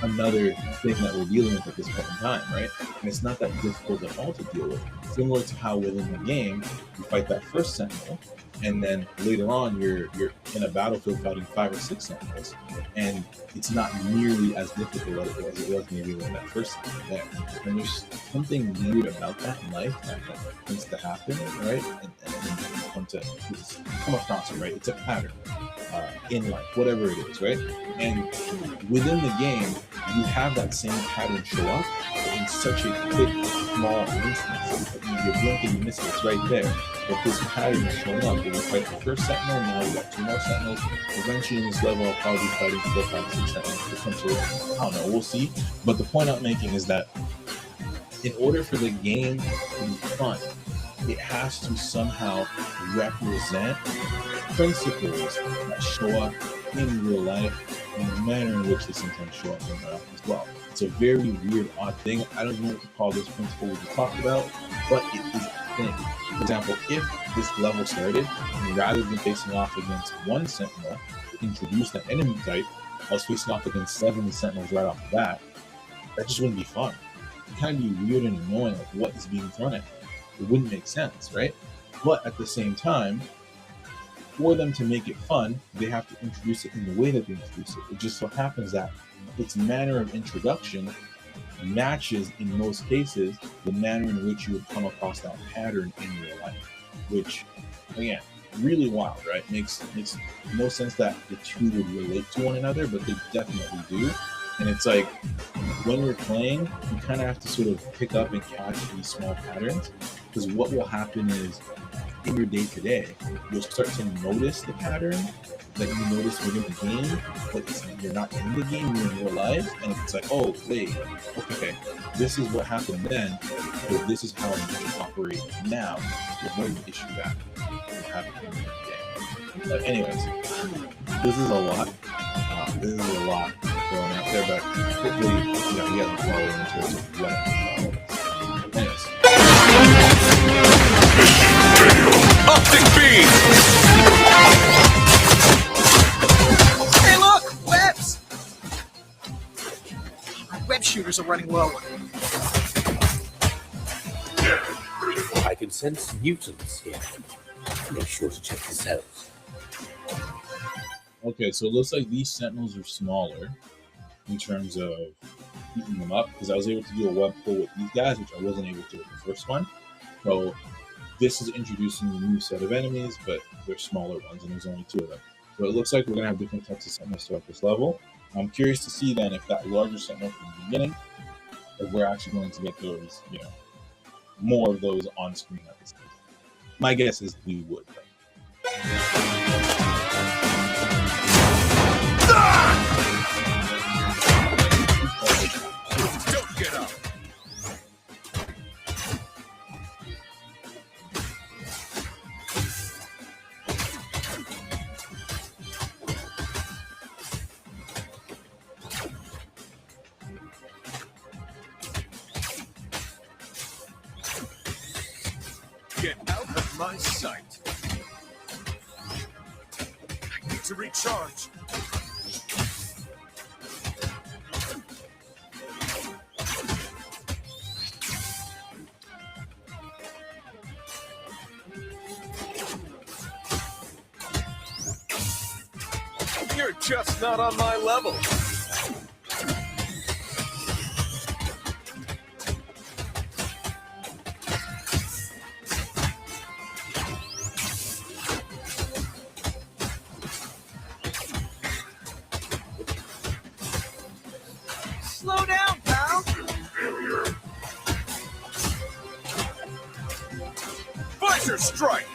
another thing that we're dealing with at this point in time, right? And it's not that difficult at all to deal with. Similar to how within the game, you fight that first Sentinel, and then later on you're in a battlefield fighting 5 or 6 Sentinels, and it's not nearly as difficult as it was maybe when that first Sentinel there. And there's something weird about that in life that tends to happen, right? And come across it, right? It's a pattern in life, whatever it is, right? And within the game, you have that same pattern show up in such a quick, small instance. You blink and you miss it, it's right there. But this pattern is showing up. When we fight the first Sentinel, now we got 2 more Sentinels. Eventually in this level, I'll probably be fighting 4, 5, 6 Sentinels, potentially. I don't know, we'll see. But the point I'm making is that in order for the game to be fun, it has to somehow represent principles that show up in real life in the manner in which they sometimes show up in real life as well. It's a very weird, odd thing. I don't know what to call this principle we just talked about, but it is a thing. For example, if this level started, and rather than facing off against 1 Sentinel to introduce that enemy type, I was facing off against 7 Sentinels right off the bat, that just wouldn't be fun. It kind of be weird and annoying, like what is being thrown at me. It wouldn't make sense, right? But at the same time, for them to make it fun, they have to introduce it in the way that they introduce it. It just so happens that its manner of introduction matches, in most cases, the manner in which you would come across that pattern in real life, which, again, really wild, right? Makes no sense that the two would relate to one another, but they definitely do. And it's like, when we're playing, you kind of have to sort of pick up and catch these small patterns, because what will happen is, in your day-to-day, you'll start to notice the pattern that you notice within the game, but you're not in the game, you're in real life, and it's like, oh, wait, okay, this is what happened then, but this is how I'm going to operate now. There's no issue that you have in the game. But anyways, this is a lot. This is a lot going out there, but hopefully, you guys are following in terms of what I'm talking about. Anyways. Optic beam! Hey, look! Webs! Our web shooters are running low. I can sense mutants here. Make sure to check the cells. Okay, so it looks like these sentinels are smaller in terms of heating them up, because I was able to do a web pull with these guys, which I wasn't able to with the first one. So this is introducing a new set of enemies, but they're smaller ones, and there's only 2 of them. So it looks like we're going to have different types of sentinels throughout this level. I'm curious to see then if that larger sentinel from the beginning, if we're actually going to get those, more of those on screen at this time. My guess is we would. Don't get up! Get out of my sight! I need to recharge! You're just not on my level. Slow down, pal! Visor strike!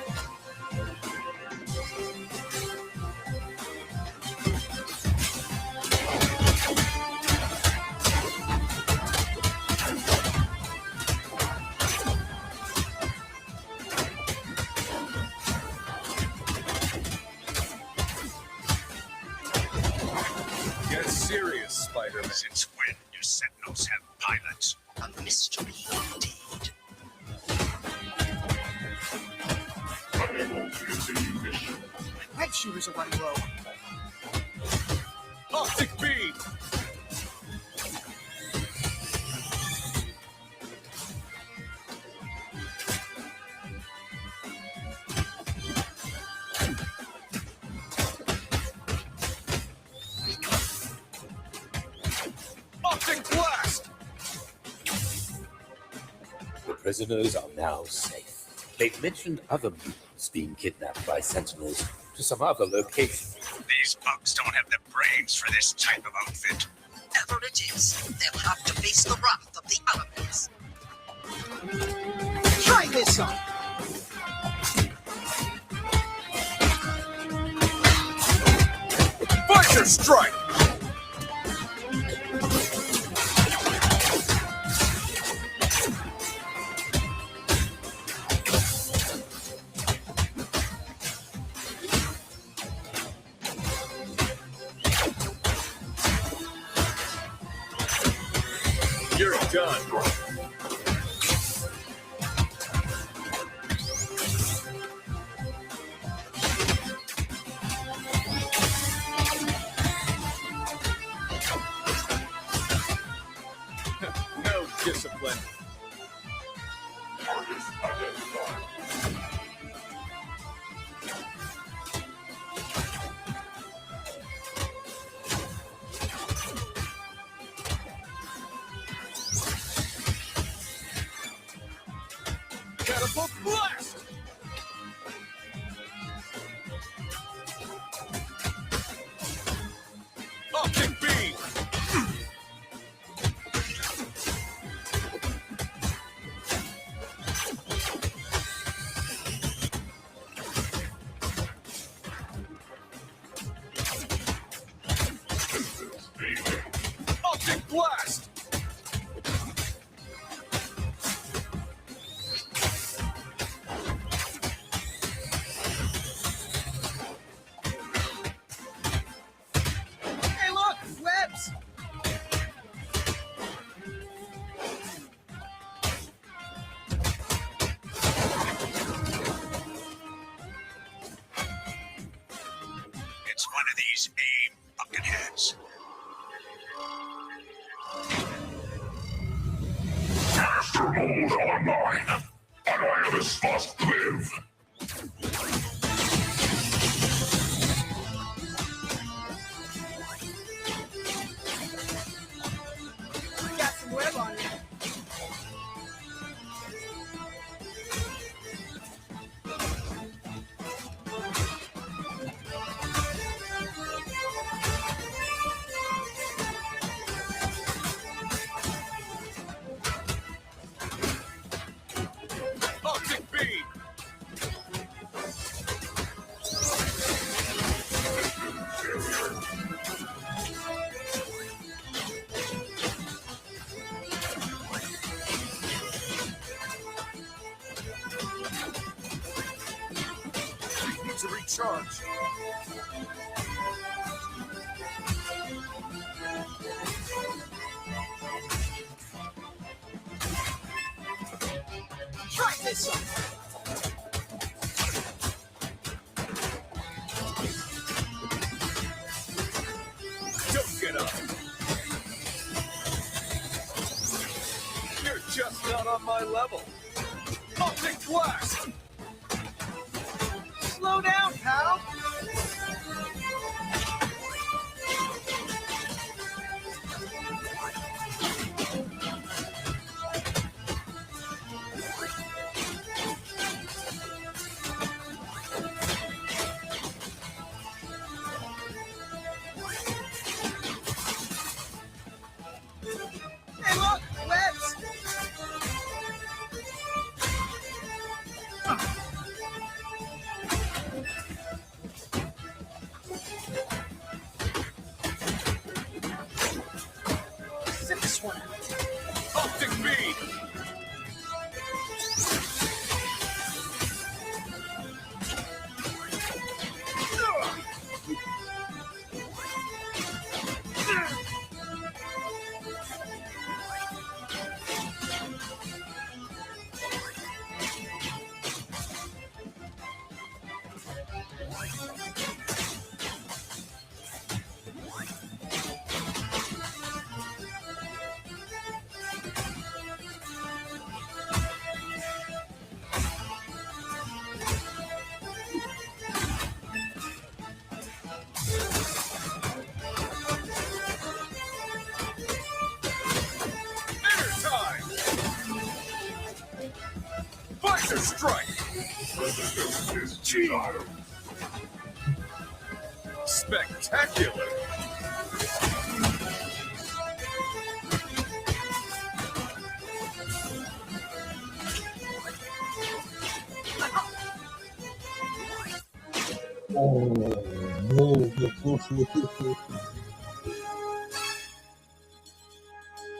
Get serious, Spider-Man. Since when do Sentinels have pilots? A mystery indeed. Web shooters are running low. Optic beam! Optic blast! The prisoners are now safe. They've mentioned other mutants being kidnapped by Sentinels to some other location. These bugs don't have the brains for this type of outfit. Whatever it is, they'll have to face the wrath of the elements. Try this on! Visor strike! You're done. No discipline. Optic blast! Hey, look! Webs! It's one of these AIM bucketheads. Master Mold online. Annihilus must live. Got some web on it. Optic beam! Need to recharge. Try this one. Don't get up. You're just not on my level. Optic blast! Slow down, pal. Hey, look! Webs! Sit this one out. Optic beam! Inner time! Visor strike! Is G-Item. Spectacular!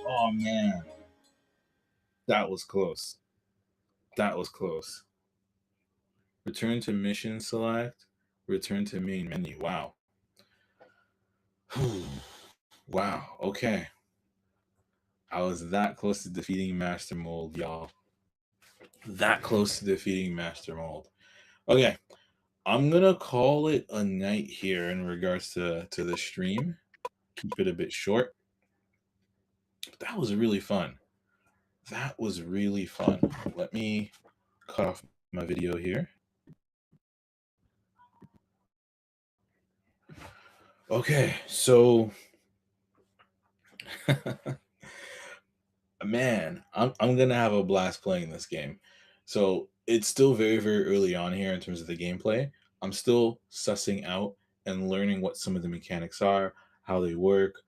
Oh man, that was close. That was close. Return to mission select. Return to main menu. Wow. Wow. Okay. I was that close to defeating Master Mold, y'all. That close to defeating Master Mold. Okay. I'm gonna call it a night here in regards to the stream. Keep it a bit short. But that was really fun. That was really fun. Let me cut off my video here. Okay, so man, I'm gonna have a blast playing this game. So it's still very, very early on here in terms of the gameplay. I'm still sussing out and learning what some of the mechanics are, how they work,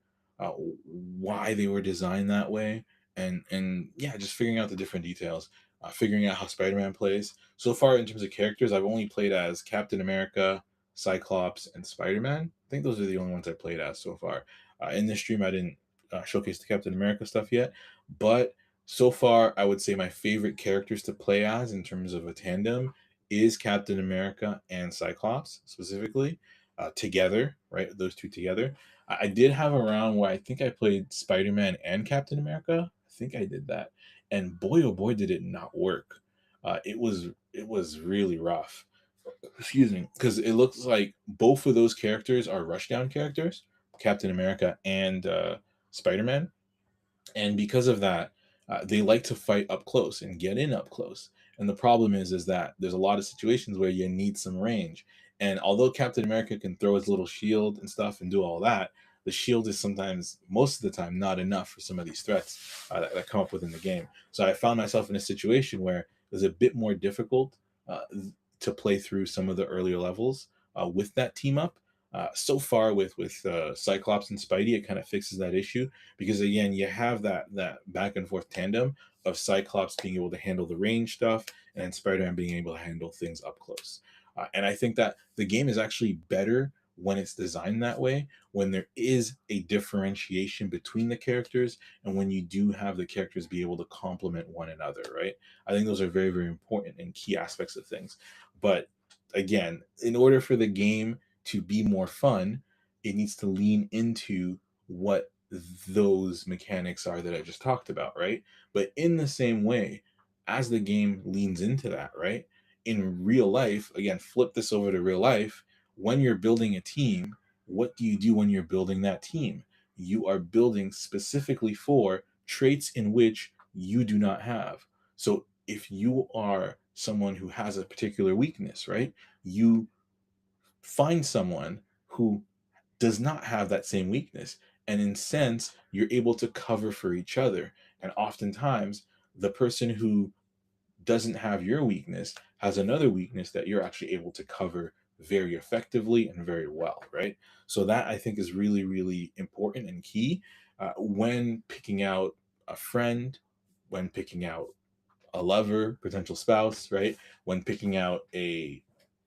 why they were designed that way, and yeah, just figuring out the different details, figuring out how Spider-Man plays. So far, in terms of characters, I've only played as Captain America, Cyclops, and Spider-Man. I think those are the only ones I played as so far. In this stream, I didn't showcased the Captain America stuff yet, but so far I would say my favorite characters to play as in terms of a tandem is Captain America and Cyclops specifically together, right? Those two together. I did have a round where I think I played Spider-Man and Captain America. I think I did that, and boy, oh boy, did it not work. It was really rough. Excuse me, because it looks like both of those characters are rushdown characters, Captain America and Spider-Man, and because of that, they like to fight up close and get in up close. And the problem is that there's a lot of situations where you need some range. And although Captain America can throw his little shield and stuff and do all that, the shield is sometimes, most of the time, not enough for some of these threats that come up within the game. So I found myself in a situation where it was a bit more difficult to play through some of the earlier levels with that team up. So far with Cyclops and Spidey, it kind of fixes that issue because again, you have that back and forth tandem of Cyclops being able to handle the range stuff and Spider-Man being able to handle things up close. And I think that the game is actually better when it's designed that way, when there is a differentiation between the characters and when you do have the characters be able to complement one another, right? I think those are very, very important and key aspects of things. But again, in order for the game to be more fun, it needs to lean into what those mechanics are that I just talked about, right? But in the same way, as the game leans into that, right? In real life, again, flip this over to real life. When you're building a team, what do you do when you're building that team? You are building specifically for traits in which you do not have. So if you are someone who has a particular weakness, right? You find someone who does not have that same weakness. And in sense, you're able to cover for each other. And oftentimes, the person who doesn't have your weakness has another weakness that you're actually able to cover very effectively and very well, right? So that I think is really, really important and key when picking out a friend, when picking out a lover, potential spouse, right? When picking out a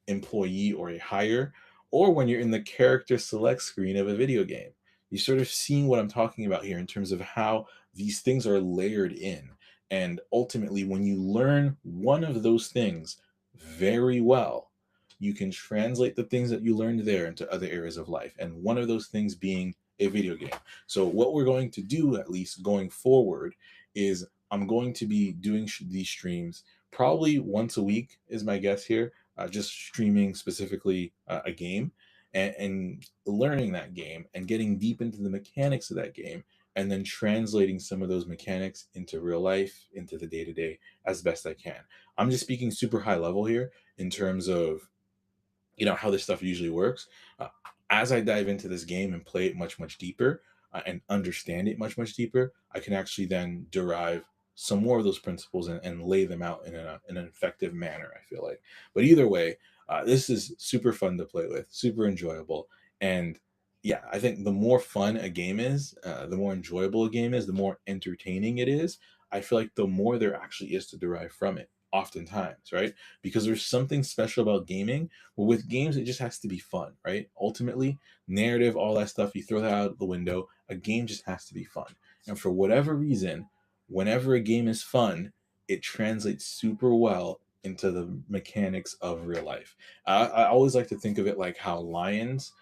employee or a hire, or when you're in the character select screen of a video game. You're sort of seeing what I'm talking about here in terms of how these things are layered in. And ultimately, when you learn one of those things very well, you can translate the things that you learned there into other areas of life. And one of those things being a video game. So what we're going to do, at least going forward, is I'm going to be doing these streams probably once a week is my guess here, just streaming specifically a game and learning that game and getting deep into the mechanics of that game and then translating some of those mechanics into real life, into the day-to-day as best I can. I'm just speaking super high level here in terms of, you know, how this stuff usually works. As I dive into this game and play it much, much deeper and understand it much, much deeper, I can actually then derive some more of those principles and lay them out in an effective manner, I feel like. But either way, this is super fun to play with, super enjoyable. And yeah, I think the more fun a game is, the more enjoyable a game is, the more entertaining it is, I feel like the more there actually is to derive from it, oftentimes, right? Because there's something special about gaming. Well, with games, it just has to be fun, right? Ultimately, narrative, all that stuff, you throw that out the window. A game just has to be fun. And for whatever reason, whenever a game is fun, it translates super well into the mechanics of real life. I always like to think of it like how lions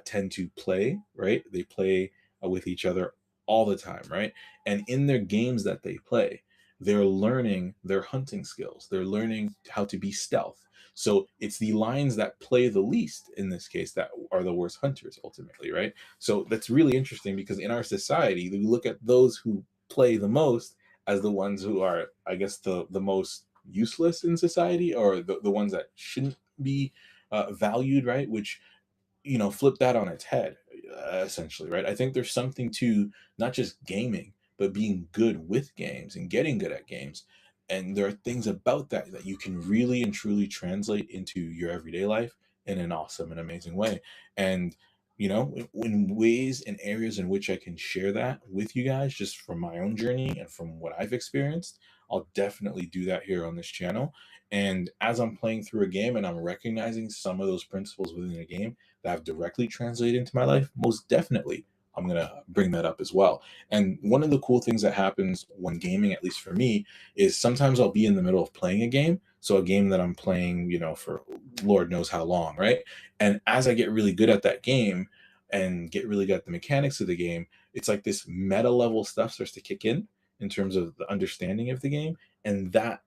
tend to play, right? They play with each other all the time, right? And in their games that they play, they're learning their hunting skills. They're learning how to be stealth. So it's the lions that play the least in this case that are the worst hunters ultimately, right? So that's really interesting because in our society, we look at those who play the most as the ones who are, I guess, the most useless in society, or the ones that shouldn't be valued, right? Which, you know, flip that on its head, essentially, right? I think there's something to not just gaming, but being good with games and getting good at games. And there are things about that that you can really and truly translate into your everyday life in an awesome and amazing way. And, you know, in ways and areas in which I can share that with you guys, just from my own journey and from what I've experienced, I'll definitely do that here on this channel. And as I'm playing through a game and I'm recognizing some of those principles within a game that have directly translated into my life, most definitely I'm going to bring that up as well. And one of the cool things that happens when gaming, at least for me, is sometimes I'll be in the middle of playing a game. So a game that I'm playing, for Lord knows how long, right? And as I get really good at that game and get really good at the mechanics of the game, it's like this meta level stuff starts to kick in terms of the understanding of the game. And that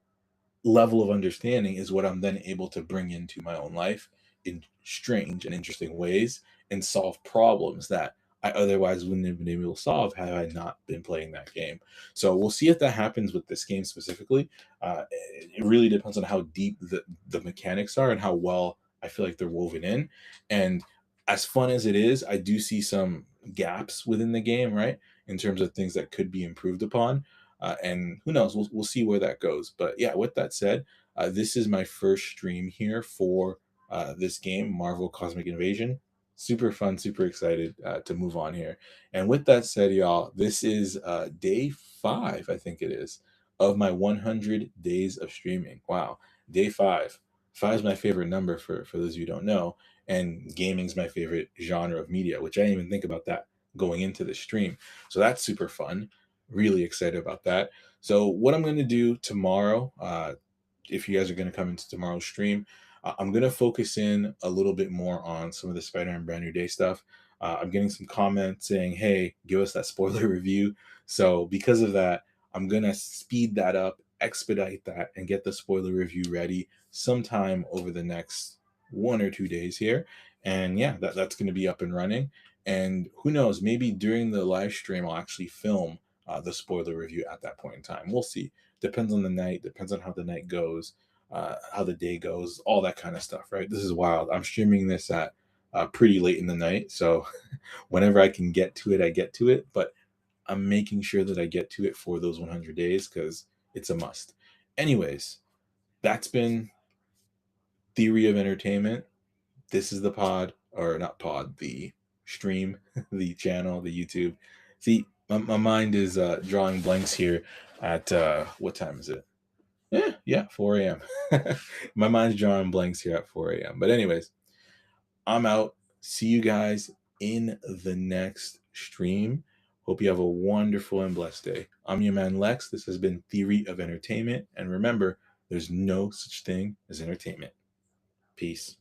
level of understanding is what I'm then able to bring into my own life in strange and interesting ways and solve problems that I otherwise wouldn't have been able to solve had I not been playing that game. So we'll see if that happens with this game specifically. It really depends on how deep the mechanics are and how well I feel like they're woven in. And as fun as it is, I do see some gaps within the game, right? In terms of things that could be improved upon. And who knows, we'll see where that goes. But yeah, with that said, this is my first stream here for this game, Marvel Cosmic Invasion. Super fun, super excited to move on here. And with that said, y'all, this is day 5, I think it is, of my 100 days of streaming. Wow, day 5. 5 is my favorite number for those of you who don't know. And gaming's my favorite genre of media, which I didn't even think about that going into the stream. So that's super fun. Really excited about that. So what I'm going to do tomorrow, if you guys are going to come into tomorrow's stream, I'm going to focus in a little bit more on some of the Spider-Man Brand New Day stuff. I'm getting some comments saying, hey, give us that spoiler review. So because of that, I'm going to speed that up, expedite that, and get the spoiler review ready sometime over the next 1 or 2 days here. And yeah, that's going to be up and running. And who knows, maybe during the live stream, I'll actually film the spoiler review at that point in time. We'll see. Depends on the night, depends on how the night goes, how the day goes, all that kind of stuff, right? This is wild. I'm streaming this at pretty late in the night. So whenever I can get to it, I get to it. But I'm making sure that I get to it for those 100 days because it's a must. Anyways, that's been Theory of Entertainment. This is the pod, or not pod, the stream, the channel, the YouTube. See, my mind is drawing blanks here at what time is it? Yeah, 4 a.m. My mind's drawing blanks here at 4 a.m. But anyways, I'm out. See you guys in the next stream. Hope you have a wonderful and blessed day. I'm your man Lex. This has been Theory of Entertainment. And remember, there's no such thing as entertainment. Peace.